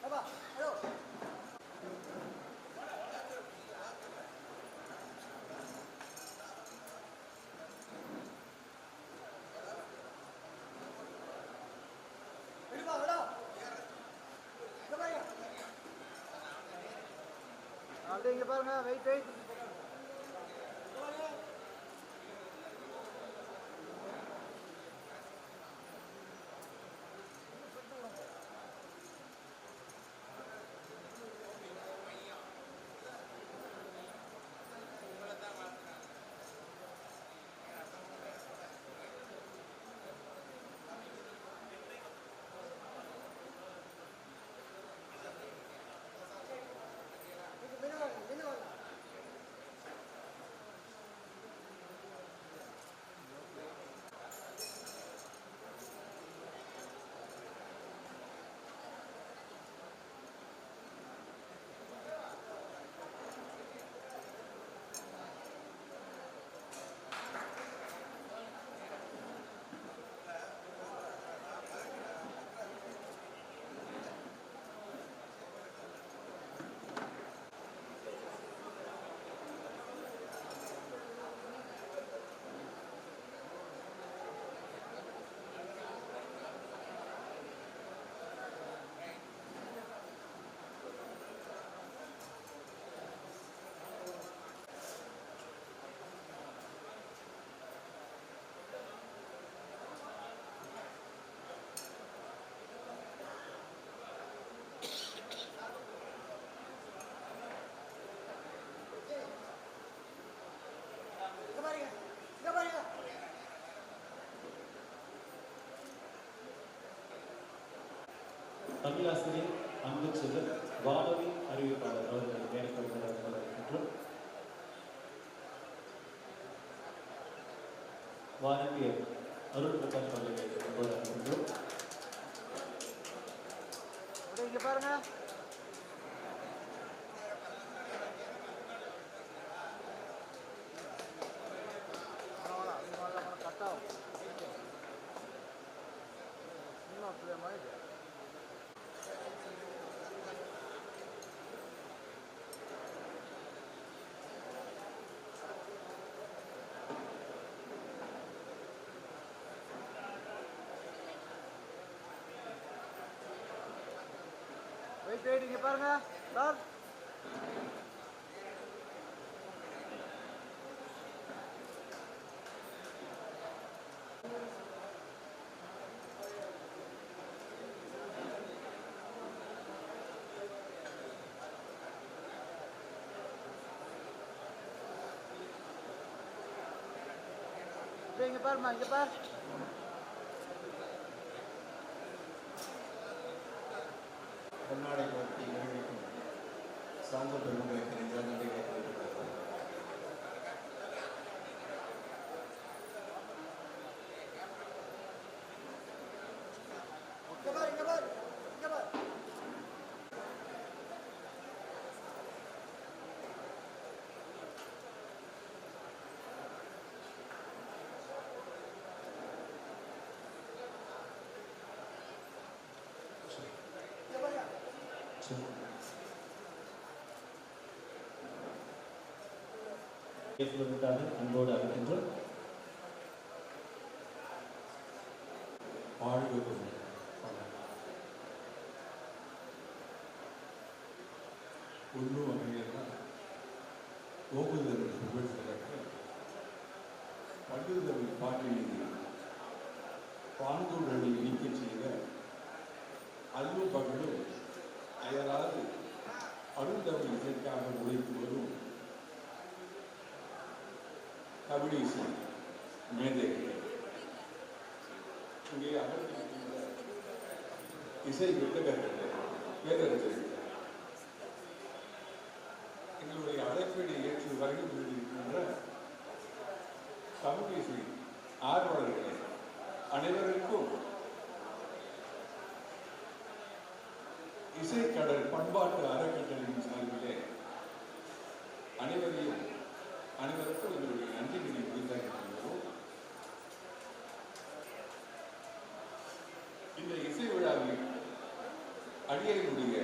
என்ன அப்படியே இங்கே பாருங்க, வெயிட் வெயிட். தமிழாசிரியர் அன்பு செல்வர் வானொலி அறிவிப்பாளர் அவர்களை மேற்கொள்கிறார் மற்றும் வானவியர் அருள் பிரகாஷ் அவர்களை கொண்டாடுகின்றோம். இங்கே பாருங்க. கட்டாகும் இன்னும் அப்படியே மாதிரி. வெயிட் வெயிட், இங்கே பாருங்க சார். இங்கே பாருமா, இங்கே பார். பொன்னாடை போட்டி நிகழ்ச்சிக்கும் சார்ந்த பெருமக்களுக்கு நெஞ்சால் நன்றிகளை தெரிவித்துக் பேசுவதற்காக அன்போடு அழைக்கின்றோம். ஒன்று வகையெல்லாம் ஓகுதல் புகழ் சிறக்க பண்டுதல் பாட்டில் பாங்கூரனை நீக்க செய்த அல்லு பகலும் அயராது அருந்தமிழ் இசைக்காக உழைத்து வரும் கபிலீசி மேதைகள் இங்கே அமர்ந்திருக்கின்ற இசை வித்தகர்கள் பேரறிஞர்கள் எங்களுடைய அழைப்பை ஏற்று வருகை புரிந்திருக்கின்ற சமூக இசை ஆர்வலர்களே அனைவருக்கும் இசைக்கடல் பண்பாட்டு அறக்கட்டளையின் சார்பிலே அனைவருக்கும் எங்களுடைய நன்றிகளை உரித்தாக்கின்றோம். இந்த இசை விழாவில் அடியனுடைய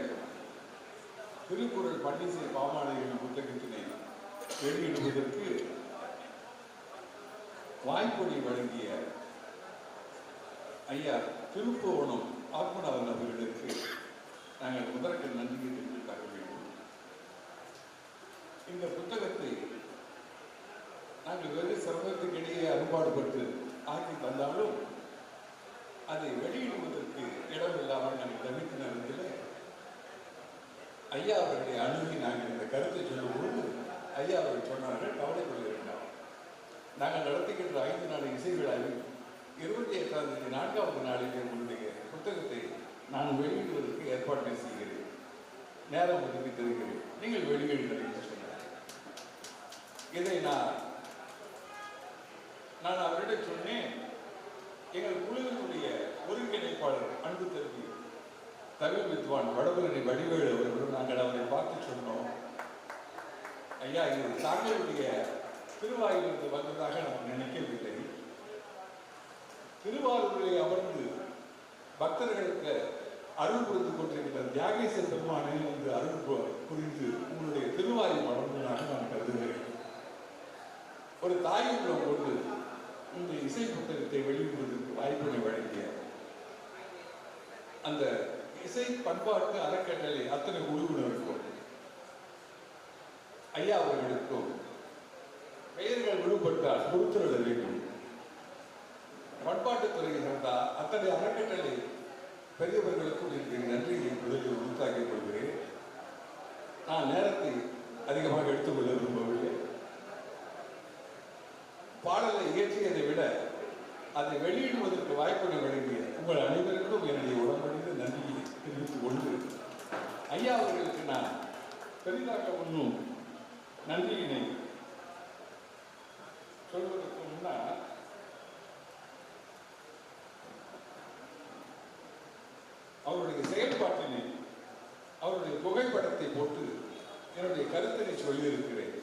திருக்குறள் பன்னிசை பாமாலைகளின் புத்தகத்தினை வெளியிடுவதற்கு வாய்ப்பொழி வழங்கிய ஐயா திருப்புவனம் ஆத்மநாதன் அவர்களுக்கு நாங்கள் முதற்கு நன்றியை தெரிவித்தாக வேண்டும். இந்த புத்தகத்தை நாங்கள் வெறும் சிரமத்துக்கிடையே அறுபாடுபட்டு ஆக்கி தந்தாலும் அதை வெளியிடுவதற்கு இடம் இல்லாமல் நாங்கள் தவிர்த்து நேரத்தில் ஐயா அவர்களை அணுகி நாங்கள் இந்த கருத்தை சொல்லும்போது ஐயா அவர்கள் சொன்னார்கள், கவலை கொள்ள வேண்டாம், நாங்கள் நடத்துகின்ற 5 நாள் இசை விழாவில் 28ஆம் தேதி 4வது நாளிலே உங்களுடைய புத்தகத்தை நான் வெளியிடுவதற்கு ஏற்பாட்டை செய்கிறேன், நேரம் ஒதுக்கி தருகிறேன், நீங்கள் வெளியிடுங்கள் என்று சொன்னார். இதை நான் அவரிடம் சொன்னேன். எங்கள் குழுவினுடைய ஒருங்கிணைப்பாளர் அன்பு தருவி தமிழ் வித்வான் வடபழனி வடிவேலு அவர்களும் நாங்கள் அவரை பார்த்து சொன்னோம், ஐயா இது தாங்களுடைய திருவாயிலிருந்து வந்ததாக நாம் நினைக்கவில்லை, திருவாரூரிலே அமர்ந்து பக்தர்களுக்கு அருள் புரிந்து கொண்டிருக்கிற தியாகேச பெருமானே என்று அருள் புரிந்து உங்களுடைய திருவாயில் வளர்ந்ததாக நான் கருதுகிறேன். ஒரு தாயுள்ளம் கொண்டு இந்த இசை புத்தகத்தை வெளியிடுவதற்கு வாய்ப்பினை வழங்கிய அந்த இசை பண்பாட்டு அறக்கட்டளை அத்தனை குழுவினருக்கும் ஐயா அவர்களுக்கும் பெயர்கள் விடுபட்டால் பொறுத்துள்ள வேண்டும். பண்பாட்டுத்துறையை சேர்ந்தால் அத்தனை அறக்கட்டளை பெரியவர்களுக்கும் எனக்கு நன்றியை முதலில் உறுத்தாக்கிக் கொள்கிறேன். நான் நேரத்தை அதிகமாக எடுத்துக்கொள்ள விரும்பவில்லை. பாடலை இயற்றியதை விட அதை வெளியிடுவதற்கு வாய்ப்பினை வழங்கிய உங்கள் அனைவருக்கும் என்னுடைய உடம்படிந்து நன்றியை தெரிவித்துக் கொண்டு ஐயா அவர்களுக்கு நான் பெரிதாக ஒன்றும் நன்றியினை சொல்வதற்கு முன்னால் அவருடைய செயல்பாட்டினை அவருடைய புகைப்படத்தை போட்டு என்னுடைய கருத்தினை சொல்லியிருக்கிறேன்.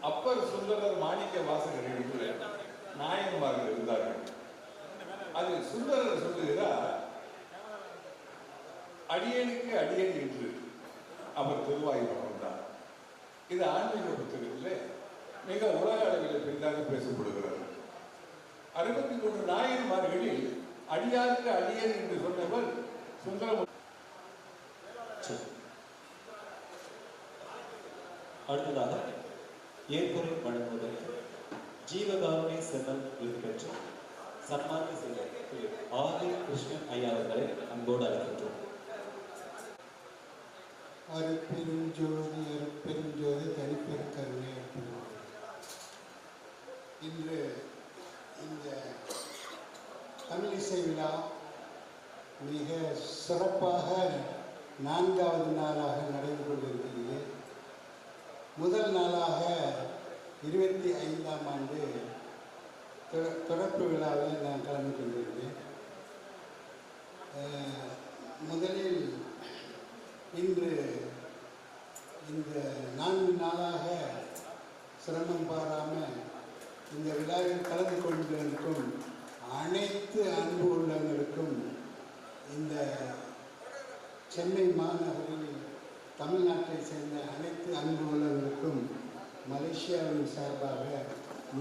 அப்பர் சுந்தரர் மாணிக்க வாசகர் என்று நாயன்மார்கள் இருந்தார்கள். அது சுந்தரர் சொல்லுகிறார், அடியேனுக்கு அடியேன் என்று அவர் திருவாயில் வந்தார். இது ஆன்மீக புத்தகத்தில் மிக உலக அளவில் பெரிதாக பேசப்படுகிறது. 63 நாயன்மார்களில் அடியாருக்கு அடியேன் என்று சொன்னவர் சுந்தரம். அடுத்ததாக ஏற்புரை வழங்குவதற்கு ஜீவகாருண்ய செம்மல் விருது பெற்று சன்மானிய செய்த திரு ஆதி கிருஷ்ணன் ஐயா அவர்களை அன்போடு அழைக்கின்றோம். அருட்பெருஞ்சோதி அருட்பெருஞ்சோதி தனிப்பெரும் கருணை அருட்பெரும். இன்று இந்த தமிழிசை விழா மிக சிறப்பாக 4வது நாளாக நடந்து கொண்டிருக்கிறது. முதல் நாளாக 25ஆம் ஆண்டு தொடர்பு விழாவில் நான் கலந்து கொண்டிருந்தேன். முதலில் இன்று இந்த 4 நாளாக சிரமம் பாராமல் இந்த விழாவில் கலந்து கொண்டிருக்கும் அனைத்து அன்பு உள்ளவர்களுக்கும், இந்த சென்னை மாநகரில் தமிழ்நாட்டை சேர்ந்த அனைத்து அன்பு உள்ளவர்களுக்கும் மலேசியாவின் சார்பாக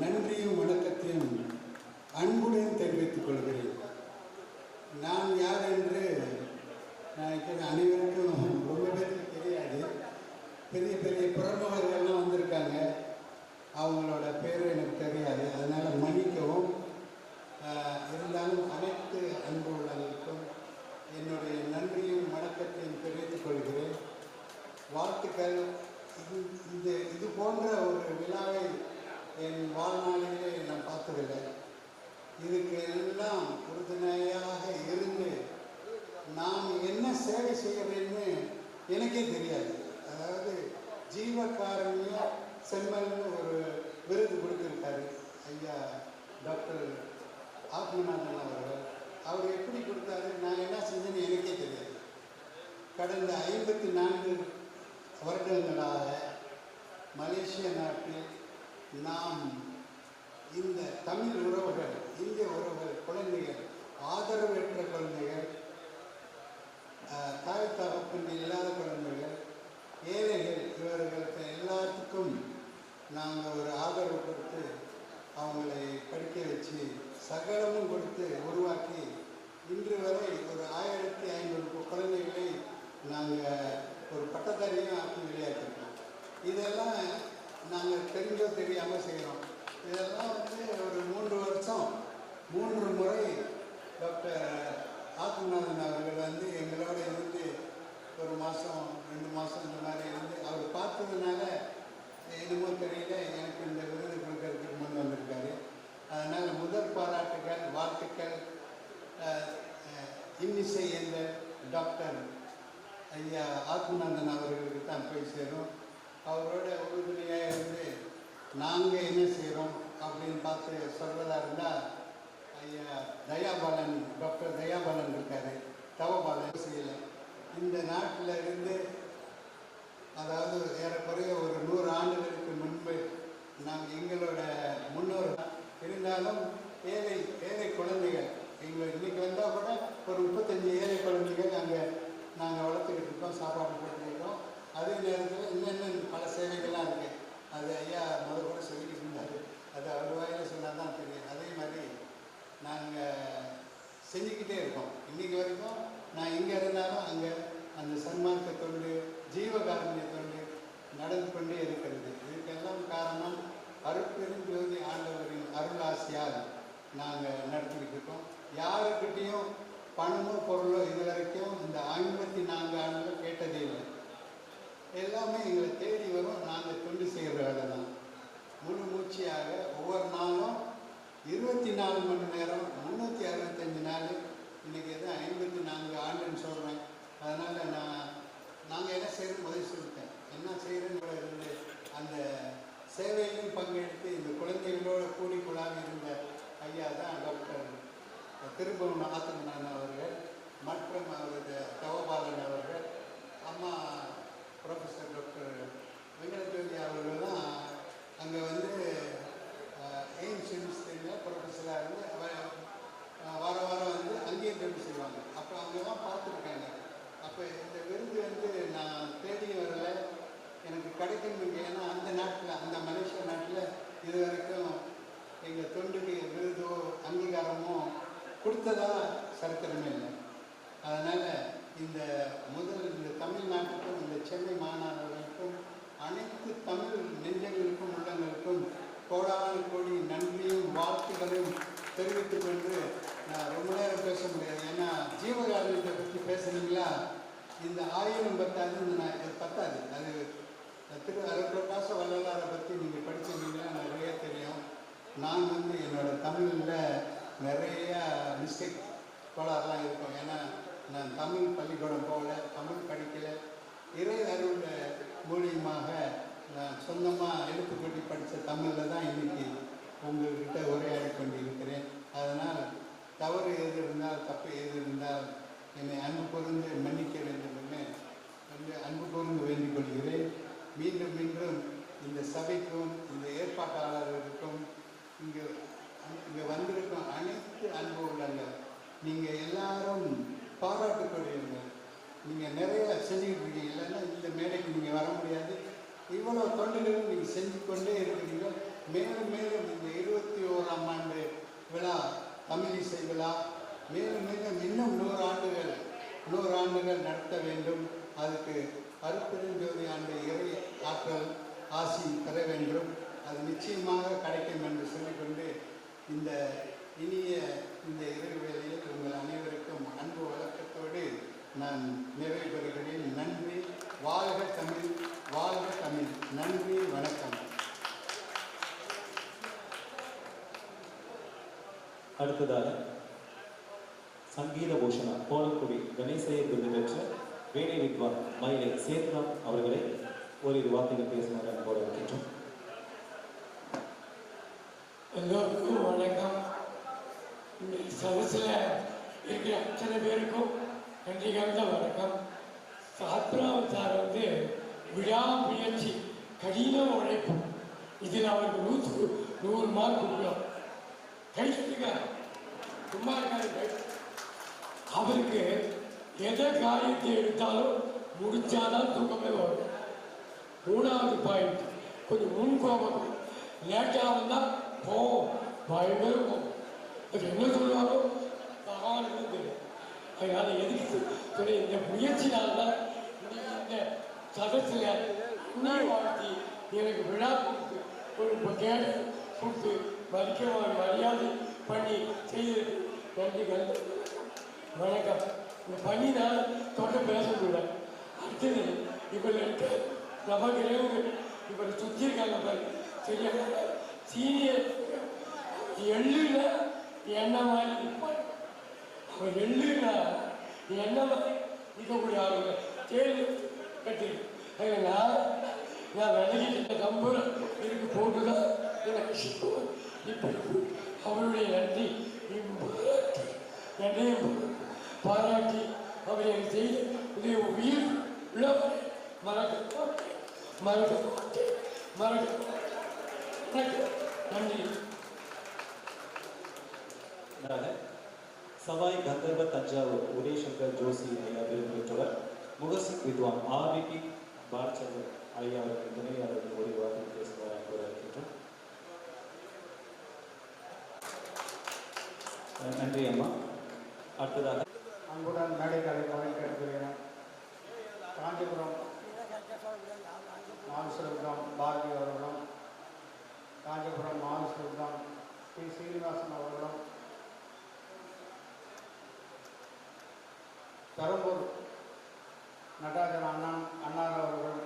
நன்றியும் வணக்கத்தையும் அன்புடன் தெரிவித்துக் கொள்கிறேன். நான் யார் என்று நினைக்கிறேன் அனைவருக்கும் ரொம்ப பேருக்கு தெரியாது. பெரிய பெரிய பிரமுகர்கள்லாம் வந்திருக்காங்க, அவங்களோட பேர் எனக்கு தெரியாது, அதனால் மன்னிக்கவும். இருந்தாலும் அனைத்து அன்பு உள்ளவர்களுக்கும் என்னுடைய நன்றியும் வணக்கத்தையும் தெரிவித்துக் கொள்கிறேன். வாழ்த்துக்கள். இது போன்ற ஒரு விழாவை என் வாழ்நாளிலே நான் பார்த்ததில்லை. இதுக்கு எல்லாம் உறுதுணையாக இருந்து நான் என்ன சேவை செய்ய வேண்டும்னு எனக்கே தெரியாது. அதாவது ஜீவகாருண்ய செம்மல்னு ஒரு விருது கொடுத்துருக்காரு ஐயா டாக்டர் ஆத்மநாதன் அவர்கள். அவர் எப்படி கொடுத்தாரு, நான் என்ன செஞ்சேன்னு எனக்கே தெரியாது. கடந்த 54 வருடங்களாக மலேசிய நாட்டில் நாம் இந்த தமிழ் உறவுகள், இந்திய உறவுகள், குழந்தைகள், ஆதரவற்ற குழந்தைகள், தாய் தகப்பன் இல்லாத குழந்தைகள், ஏழைகள், இவர்களுக்கு எல்லாத்துக்கும் நாங்கள் ஒரு ஆதரவு கொடுத்து அவங்களை படிக்க வச்சு சகலமும் கொடுத்து உருவாக்கி இன்று வரை ஒரு 1500 குழந்தைகளை நாங்கள் ஒரு பட்டதாரியும் ஆக்கி வெளியாக்கி தெரிஞ்சோ தெரியாமல் செய்கிறோம். இதெல்லாம் வந்து ஒரு 3 வருஷம் 3 முறை டாக்டர் ஆத்மநாதன் அவர்கள் வந்து எங்களோட இருந்து 1 மாதம் 2 மாதம் இந்த மாதிரி இருந்து அவர் பார்த்ததுனால என்னமோ தெரியல எனக்கு இந்த விருது கொடுக்கறதுக்கு முன் வந்திருக்காரு. அதனால் முதல் பாராட்டுகள் வாழ்த்துக்கள் இன்னிசை என்ற டாக்டர் ஐயா ஆத்மநாதன் அவர்களுக்கு தான் போய் சேரும். அவரோட உறுதுணையாக இருந்து நாங்கள் என்ன செய்கிறோம் அப்படின்னு பார்த்து சொல்வதாக இருந்தால் ஐயா தயாபாலன், டாக்டர் தயாபாலன் இருக்கார், தவபாலன் செய்யலை. இந்த நாட்டில் இருந்து அதாவது ஏறக்குறைய ஒரு 100 ஆண்டுகளுக்கு முன்பு நாங்கள் எங்களோட முன்னோர் இருந்தாலும் ஏழை குழந்தைகள் எங்கள் இன்றைக்கி வந்தால் கூட ஒரு 35 ஏழை குழந்தைகள் அங்கே நாங்கள் வளர்த்துக்கிட்டு இருக்கோம், சாப்பாடு போட்டுருக்கோம். அதே நேரத்தில் இன்னும் பல சேவைகள்லாம் இருக்குது. அது ஐயா முதல் கூட சொல்லிக்கிட்டு இருந்தார். அது அவர் வாயில சொன்னால் தான் தெரியும். அதே மாதிரி நாங்கள் செஞ்சுக்கிட்டே இருக்கோம். இன்றைக்கி வரைக்கும் நான் எங்கே இருந்தாலும் அங்கே அந்த சன்மார்க்க தொண்டு, ஜீவகாருண்ய தொண்டு நடந்து கொண்டே இருக்கிறது. இதுக்கெல்லாம் காரணம் அருட்பெருஞ்சோதி ஆண்டவரின் அருளாசியால் நாங்கள் நடத்திக்கிட்டு இருக்கோம். யாருக்கிட்டேயும் பணமோ பொருளோ இது வரைக்கும் இந்த 54 ஆண்டுகள் கேட்டதே இல்லை. எல்லாமே எங்களை தேடி வரும். நாங்கள் தொண்டு செய்கிற வேலை தான். முழு மூச்சியாக ஒவ்வொரு நாளும் 24 மணி நேரம் 365 நாள். இன்றைக்கி தான் 54 ஆண்டுன்னு சொல்கிறேன். அதனால் நாங்கள் என்ன செய்கிறோம் முதல் சொல்லிட்டேன். என்ன செய்கிறேன்னு இருந்து அந்த சேவையிலும் பங்கெடுத்து இந்த குழந்தைகளோடு கூடி குழாவி இருந்த ஐயா தான் டாக்டர் திருபுவன் ஆத்மநாதன் அவர்கள் மற்றும் அவரது தவபாலன் அவர்கள், அம்மா ப்ரொஃபஸர் டாக்டர் வெங்கடஜோதி அவர்கள் தான் அங்கே வந்து எய்ம்ஸ் யூனிவர்சிட்டியில் ப்ரொஃபஸராக இருந்து வாரம் வந்து அங்கேயே தொண்டு செய்வாங்க. அப்போ அங்கே தான் பார்த்துருக்காங்க. அப்போ இந்த விருது வந்து நான் தேடி வரல, எனக்கு கிடைக்கணும். ஏன்னா அந்த நாட்டில், அந்த மலேசியா நாட்டில் இது வரைக்கும் எங்கள் தொண்டுக்கு விருதோ அங்கீகாரமோ கொடுத்ததா சரித்திரமே இல்லை. அதனால் இந்த தமிழ்நாட்டுக்கும் இந்த சென்னை மாநகர்களுக்கும் அனைத்து தமிழ் நெஞ்சங்களுக்கும் உள்ளங்களுக்கும் கோடான கோடி நன்றியும் வாழ்த்துக்களையும் தெரிவித்துக் கொண்டு நான் ரொம்ப நேரம் பேச முடியாது. ஏன்னா ஜீவகாருண்யத்தை பற்றி பேசுனீங்களா, இந்த 1000 பத்தாது. அது அருட்பிரகாச வள்ளலாரை பற்றி நீங்கள் படிச்சிருந்தீங்களா நிறைய தெரியும். நான் வந்து என்னோடய தமிழில் நிறைய மிஸ்டேக் கோளாறுலாம் இருக்கும். ஏன்னா நான் தமிழ் பள்ளிக்கூடம் போகல, தமிழ் படிக்கலை. இறை அருள் மூலியமாக நான் சொந்தமாக எழுத்துக்கூட்டி படித்த தமிழில் தான் இன்றைக்கி உங்கள்கிட்ட உரையாடி கொண்டிருக்கிறேன். அதனால் தவறு எது இருந்தால், தப்பு எது இருந்தால் என்னை அன்பு கூர்ந்து மன்னிக்க வேண்டும் என்று அன்பு கூர்ந்து வேண்டிக் கொள்கிறேன். மீண்டும் மீண்டும் இந்த சபைக்கும் இந்த ஏற்பாட்டாளர்களுக்கும் இங்கே வந்திருக்கும் அனைத்து அன்பு உள்ளங்கள், நீங்கள் எல்லாரும் பாராட்டுக்கூடியவங்க. நீங்கள் நிறைய செஞ்சுக்கிட்டு இருக்கீங்க. இல்லைன்னா இந்த மேடைக்கு நீங்கள் வர முடியாது. இவ்வளோ தொண்டுகளும் நீங்கள் செஞ்சு கொண்டே இருக்கிறீங்க. மேலும் மேலும் இந்த 21ஆம் ஆண்டு விழா, தமிழ் இசை விழா மேலும் மேலும் இன்னும் 100 ஆண்டுகள் நடத்த வேண்டும். அதுக்கு அருட்பெருஞ்சோதி ஆண்டு இறை ஆற்றல் ஆசி பெற வேண்டும். அது நிச்சயமாக கிடைக்கும் என்று சொல்லிக்கொண்டு இந்த இனிய இந்த இரவு வேளையில் உங்கள் அனைவருக்கும் அன்பு வழக்கத்தோடு நான் நிறைவு பெறுகிறேன். நன்றி. வாழ்க தமிழ், வாழ்க தமிழ். நன்றி, வணக்கம். அடுத்ததாக சங்கீத பூஷணா கோலக்குடி கணேசையர் விருது பெற்ற வேணை வித்வான் மயிலை சேத்ராம் அவர்களை ஓரிரு வார்த்தைகள் பேசுமாறு அன்போடு இருக்கின்றோம். எல்லோருக்கும் வணக்கம். இந்த சதஸில் இருக்கிற அத்தனை பேருக்கும் நன்றி கலந்த வணக்கம். சாத்ராம் சார் வந்து விடாமுயற்சி, கடின உழைப்பு, இதில் அவருக்கு 100 மார்க் கொடுக்கலாம். கைத்துக்க சும்மா இருக்காரு. அவருக்கு எதை காரியத்தை எடுத்தாலும் முடிச்சாதான் தூக்கமே வரும். 3வது பாயிண்ட், கொஞ்சம் முன்கோபம். லேட்டாக வந்தால் போவோம், பயங்கர போவோம். அது என்ன சொல்லுவாரோ பகவானுக்கு தெரியும். அதனால் எதுக்கு சொல்லி இந்த முயற்சினால்தான் இன்னைக்கு இந்த சதஸில் உண்மை வாழ்த்தி எனக்கு விழா கொடுத்து ஒரு கேடு கொடுத்து மரியாதை பண்ணி செய்து நன்றிகள் வணக்கம். இந்த பண்ணி நான் தொட்ட பேசக்கூட அடுத்தது இவர்களுக்கு நமக்கு இவர் சுற்றி இருக்காங்க பாரு சரியான சீனியர் எள்ளுல என்ன மாதிரி நிற்பார். அவர் எள்ளுனா என்ன மாதிரி நிற்கக்கூடிய ஆளுங்க தேர்வு கட்டி நான் விலகிட்ட கம்பூரம் இதுக்கு போட்டுதான் எனக்கு சிக்குவேன். இப்படி அவருடைய நன்றி என்னையும் பாராட்டி அவர் எனக்கு செய்த உதவி உயிர் உள்ளவரை மறக்க மாட்டேன். நன்றி. சவாய் கந்தர்வ தஞ்சாவூர் உதயசங்கர் ஜோஷி ஐயா விருது பெற்றவர் முகசிக் வித்வான் ஆர்விபி பாலச்சந்தர் ஐயா அவர்கள் துணையாளர்கள் ஒரு வார்த்தை பேசுவார் என்று இருக்கின்றோம். நன்றி அம்மா. அடுத்ததாக அன்புடன் மேடைகளை கேட்டுக்கிறேன். காஞ்சிபுரம் மானுசபுரம் பாரதி அவர்களும் காஞ்சிபுரம் மானுசபுரம் பி சீனிவாசன் அவர்களும் பெரம்பூர் நடராஜன் அண்ணார் அவர்கள்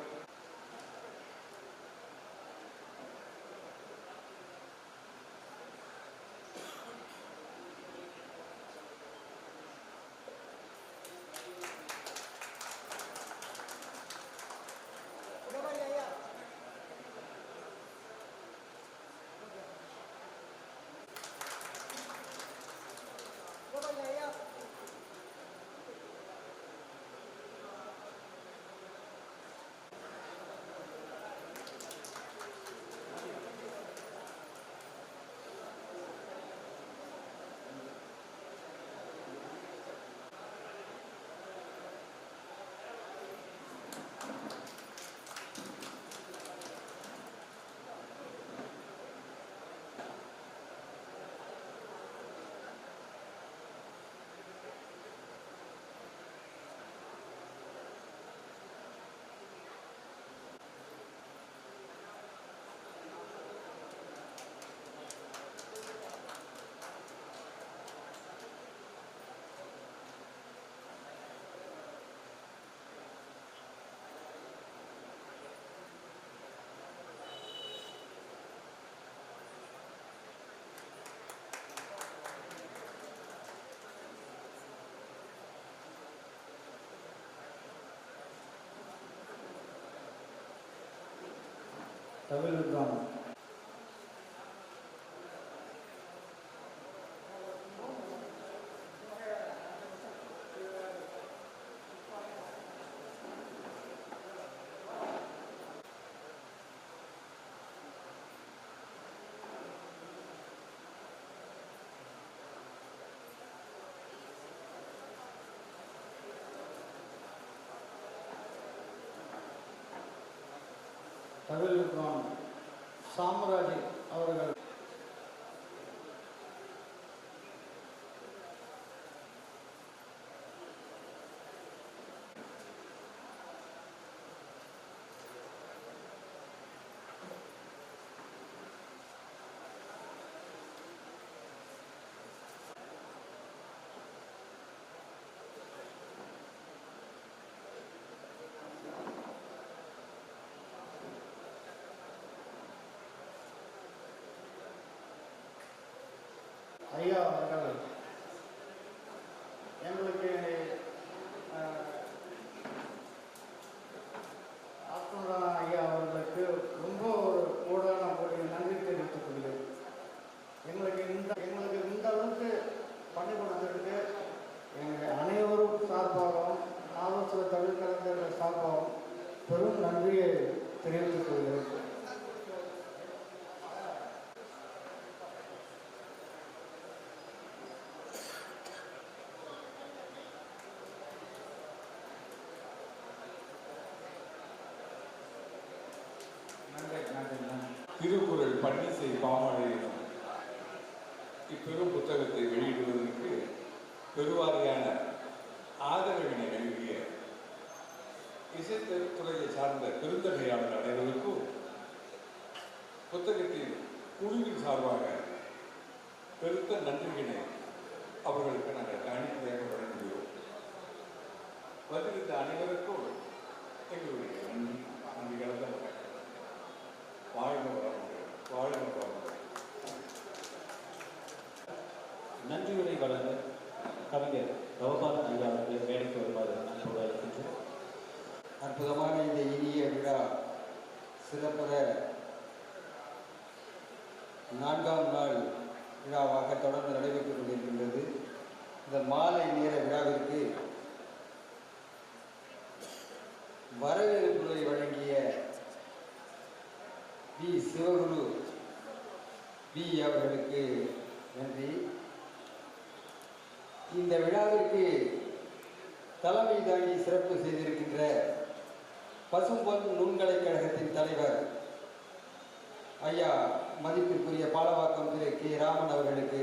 தமிழ் வித்வான் தமிழ் வித்வான் சாம்ராஜ் அவர்கள் ஐயா அவர்கள் எங்களுக்கு ஆத்மரான ஐயா அவர்களுக்கு ரொம்ப ஒரு கூடான ஒரு நன்றி தெரிவித்துக் கொள்கிறேன். எங்களுக்கு இந்த அளவுக்கு பண்ணி கொடுத்ததுக்கு எங்கள் அனைவரும் சார்பாகவும் நாதஸ்வர தமிழ் கலைஞர்கள் சார்பாகவும் பெரும் நன்றியை தெரிவித்துக் கொள்கிறேன். திருக்குறள் பன்னிசை பாமாலை இப்பெரும் புத்தகத்தை வெளியிடுவதற்கு பெருவாரியான ஆதரவினை நல்கிய இசைத்துறையை சார்ந்த பெருந்தகையாளர் அனைவருக்கும் புத்தக கொடுத்த நன்றியினை அவர்களுக்கு நாங்கள் காணிக்கையாக வழங்குகிறோம். வந்திருந்த அனைவருக்கும் எங்களுடைய நன்றி கலந்த வணக்கம். வாழ்க வளமுடன், வாழ்க வளமுடன். நன்றியுரை வழங்க கவிஞர் ரவபால் ஐயா அவர்களை மேடைக்கு வருமாறு அன்போடு அழைக்கின்றோம். அற்புதமான இந்த இனிய விழா சிறப்புற 4ஆம் நாள் விழாவாக தொடர்ந்து நடைபெற்றுக் கொண்டிருக்கின்றது. இந்த மாலை நேர விழாவிற்கு வரவேற்புரை வழங்கிய பி சிவகுரு பி அவர்களுக்கு நன்றி. இந்த விழாவிற்கு தலைமை தாங்கி சிறப்பு செய்திருக்கின்ற பசும்பொன் நுண்கலை கழகத்தின் தலைவர் ஐயா மதிப்பிற்குரிய பாலவாக்கம் திரு கே ராமன் அவர்களுக்கு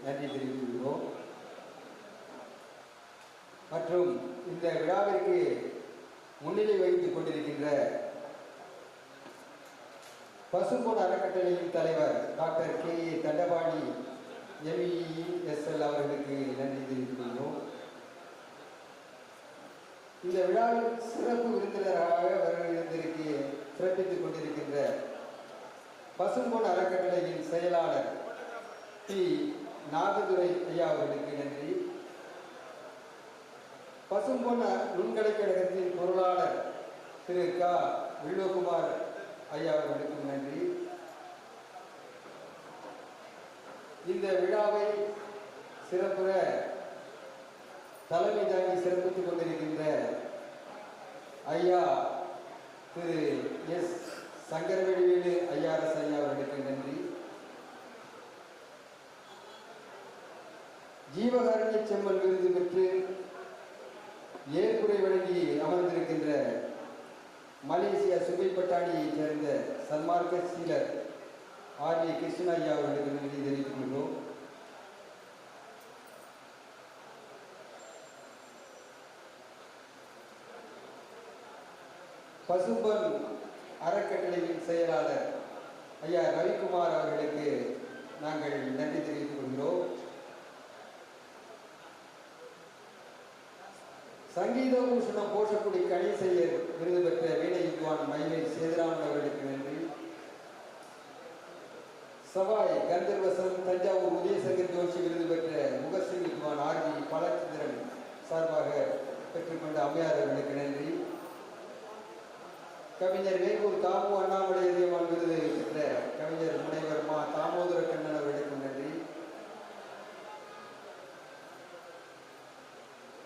நன்றி தெரிவித்துள்ளோம். மற்றும் இந்த விழாவிற்கு முன்னிலை வகித்துக் கொண்டிருக்கின்ற பசும்பொன் அறக்கட்டளையின் தலைவர் doctor K A Dhandapani MEESL அவர்களுக்கு நன்றி தெரிவித்துள்ளோம். இந்த விழாவில் சிறப்பு விருந்தினராக வருவதற்கு சிறப்பித்துக் கொண்டிருக்கின்ற பசும்பொன் அறக்கட்டளையின் செயலாளர் டி நாகதுரை ஐயா அவர்களுக்கு நன்றி. பசும்பொன் நுண்கலை கழகத்தின் பொருளாளர் திரு க வில்வகுமார் ஐயா அவர்களுக்கும் நன்றி. இந்த விழாவை சிறப்புற தலைமை தாங்கி சிறப்பித்துக் கொண்டிருக்கின்ற ஐயா திரு எஸ் சங்கரவெளிவேலு ஐயாரஸ் ஐயா அவர்களுக்கு நன்றி. ஜீவகாருண்ய செம்மல் விருது பெற்று ஏற்புரை வழங்கி அமர்ந்திருக்கின்ற மலேசியா சுபைப்பட்டாணியைச் சேர்ந்த சன்மார்க்க சீலர் RV கிருஷ்ண ஐயா அவர்களுக்கு நன்றி தெரிவித்துக் கொள்கிறோம். பசும்பொன் அறக்கட்டளையின் செயலாளர் ஐயா ரவிக்குமார் அவர்களுக்கு நாங்கள் நன்றி தெரிவித்துக் கொள்கிறோம். சங்கீத பூஷணம் போஷக்குடி கணேசையர் விருது பெற்ற வீணை வித்வான் மயிலை சேதுராமன் அவர்களுக்கு நன்றி. சவாய் கந்தர்வசம் தஞ்சாவூர் உதயசங்கர் ஜோஷி விருது பெற்ற முகஸ்ரீ வித்வான் RV பலச்சந்திரன் சார்பாக பெற்றுக்கொண்ட அம்மையார் அவர்களுக்கு நன்றி. கவிஞர் வேங்கூர் தாமு அண்ணாமலை தேவான் விருது பெற்ற கவிஞர் முனைவர் மா தாமோதர கண்ணன் அவர்களுக்கு நன்றி.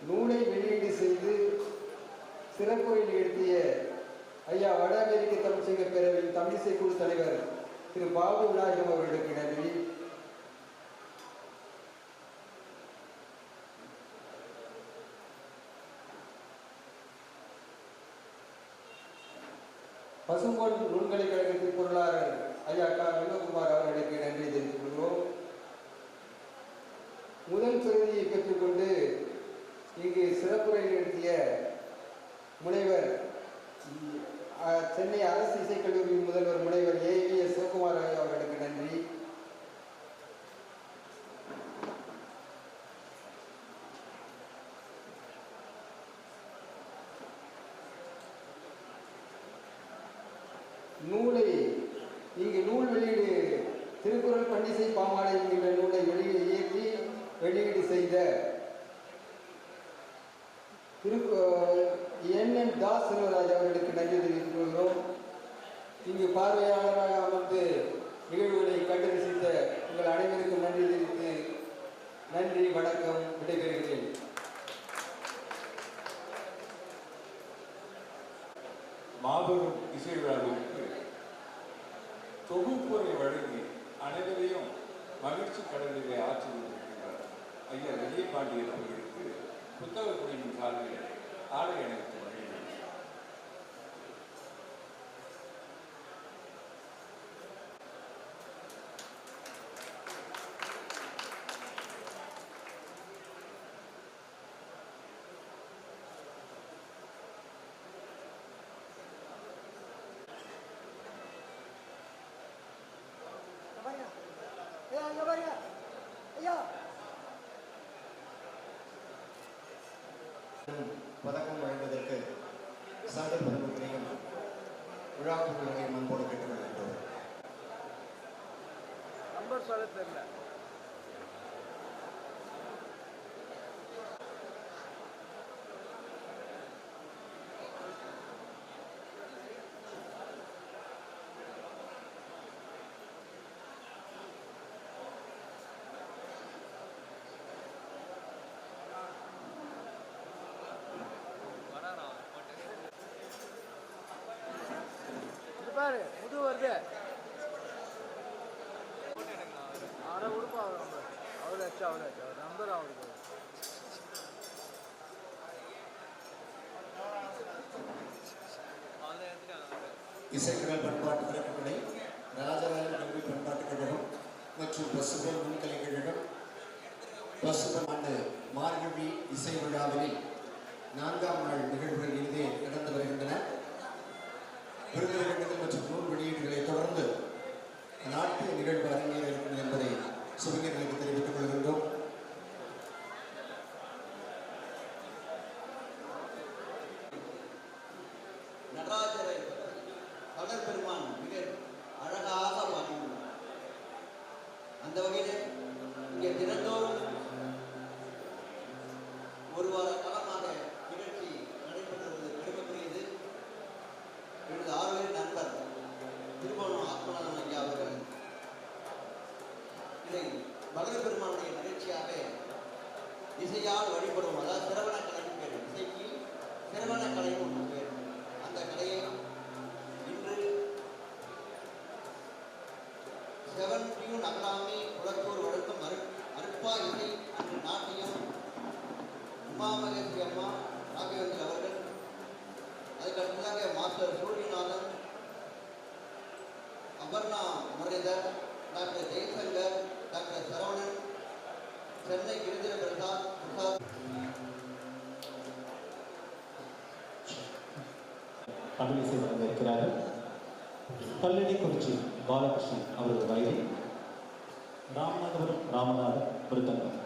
நூலை வெளியீடு செய்து சிறப்புரை நிகழ்த்திய ஐயா வட அமெரிக்க தமிழ்ச்சங்க பேரவையின் தமிழிசை குழு தலைவர் திரு பாபு விநாயகம் அவர்களுக்கு நன்றி. பசும்பொன் நுண்கலை கழகத்தின் பொருளாளர் ஐயா க வினோகுமார் அவர்களுக்கு நன்றி தெரிவித்துக் கொள்கிறோம். முதல் பிரதியை பெற்றுக்கொண்டு இங்கு சிறப்புரை நிகழ்த்திய முனைவர் சென்னை அரசு இசைக்கல்லூரியின் முதல்வர் முனைவர் AVS சிவகுமார் அவர்களுக்கு நன்றி. நூலை இங்கு நூல் வெளியீடு திருக்குறள் பன்னிசை பாமாலை என்கின்ற நூலை வெளியீடு செய்த NN தாஸ் செல்வராஜ் அவர்களுக்கு நன்றி தெரிவித்துக் கொள்கிறோம். இங்கு பார்வையாளராக அமர்ந்து நிகழ்வுகளை கண்டு ரசித்த உங்கள் அனைவருக்கும் நன்றி தெரிவித்து நன்றி வணக்கம் விடைபெறுகிறேன். மாபெரும் இசை விழாவிற்கு தொகுப்புரை வழங்கி அனைவரையும் மகிழ்ச்சி கடலிலே ஆட்சி கொண்டிருக்கின்றார் ஐயா விஜயபாண்டியன் அவர்களுக்கு புத்தக குழுவின் சார்பில் ஆடை அணிவித்து வழங்கினார். ஐயா ஐயா பதக்கம் வழங்குவதற்கு சாதனை பதக்கங்களையும் விழா பொருள்களையும் அன்போடு கேட்டுக்கொள்கின்றோம். நம்பர் சொல்ல தெரியல. பாரு புது வருது. அவரை கொடுப்பா அவர் நம்பர். அவ்வளோச்சு அவர் நம்பர் அவருக்கு. இசைக்கடல் பண்பாட்டு அறக்கட்டளை, ராஜராஜ கல்வி பண்பாட்டுக் கழகம் மற்றும் பசுபோல் நுண்கலை கழகம் பசுபன் ஆண்டு மார்கழி இசை விழாவில் 4ஆம் நாள் நிகழ்வுகள் இனிதே நடந்து வருகின்றன. விருதுகள் மற்றும் நூல் வெளியீடுகளை தொடர்ந்து நாட்டிய நிகழ்வு அரங்கேற இருக்கும் என்பதை சுவிஞர்களுக்கு தெரிவித்துக் கொள்கின்றோம். நடராஜரை பகற்பெருமான் மிக அழகாக பாடியுள்ளார். அந்த வகையில் இங்கே தினந்தோறும் ஒரு வார காலமாக நிகழ்ச்சி நடைபெற்றது பெருமைக்குரியது. எனது ஆர்வலர் நண்பர் திருவோணம் ஆத்மநாதன் ஐயா அவர்கள் இதை பகற்பெருமானுடைய நிகழ்ச்சியாக இசையால் வழிபடும், அதாவது சிரவண கலையின் பேர். இசைக்கு சிரவண கலையும் ஒன்று பேர். அந்த கலையை இன்று 7 டியூன் அகாடமி குளத்தூர் வழக்கம் அருப்பா இசை அன்று நாட்டியம் உமாமகேஸ்வரி அம்மா ராகவேந்தர் அவர்கள், அதுக்கு அடுத்ததாக master Suryanathan, Aparna Muralidhar, doctor Jaishankar, doctor Saravanan, Chennai Girijana Prasad தமிழிசை வழங்கியிருக்கிறார்கள். கல்லடிக்குறிச்சி பாலகிருஷ்ணன் அவரது வயலின், ராமநாதபுரம் ராமநாதன் மிருதங்கம்.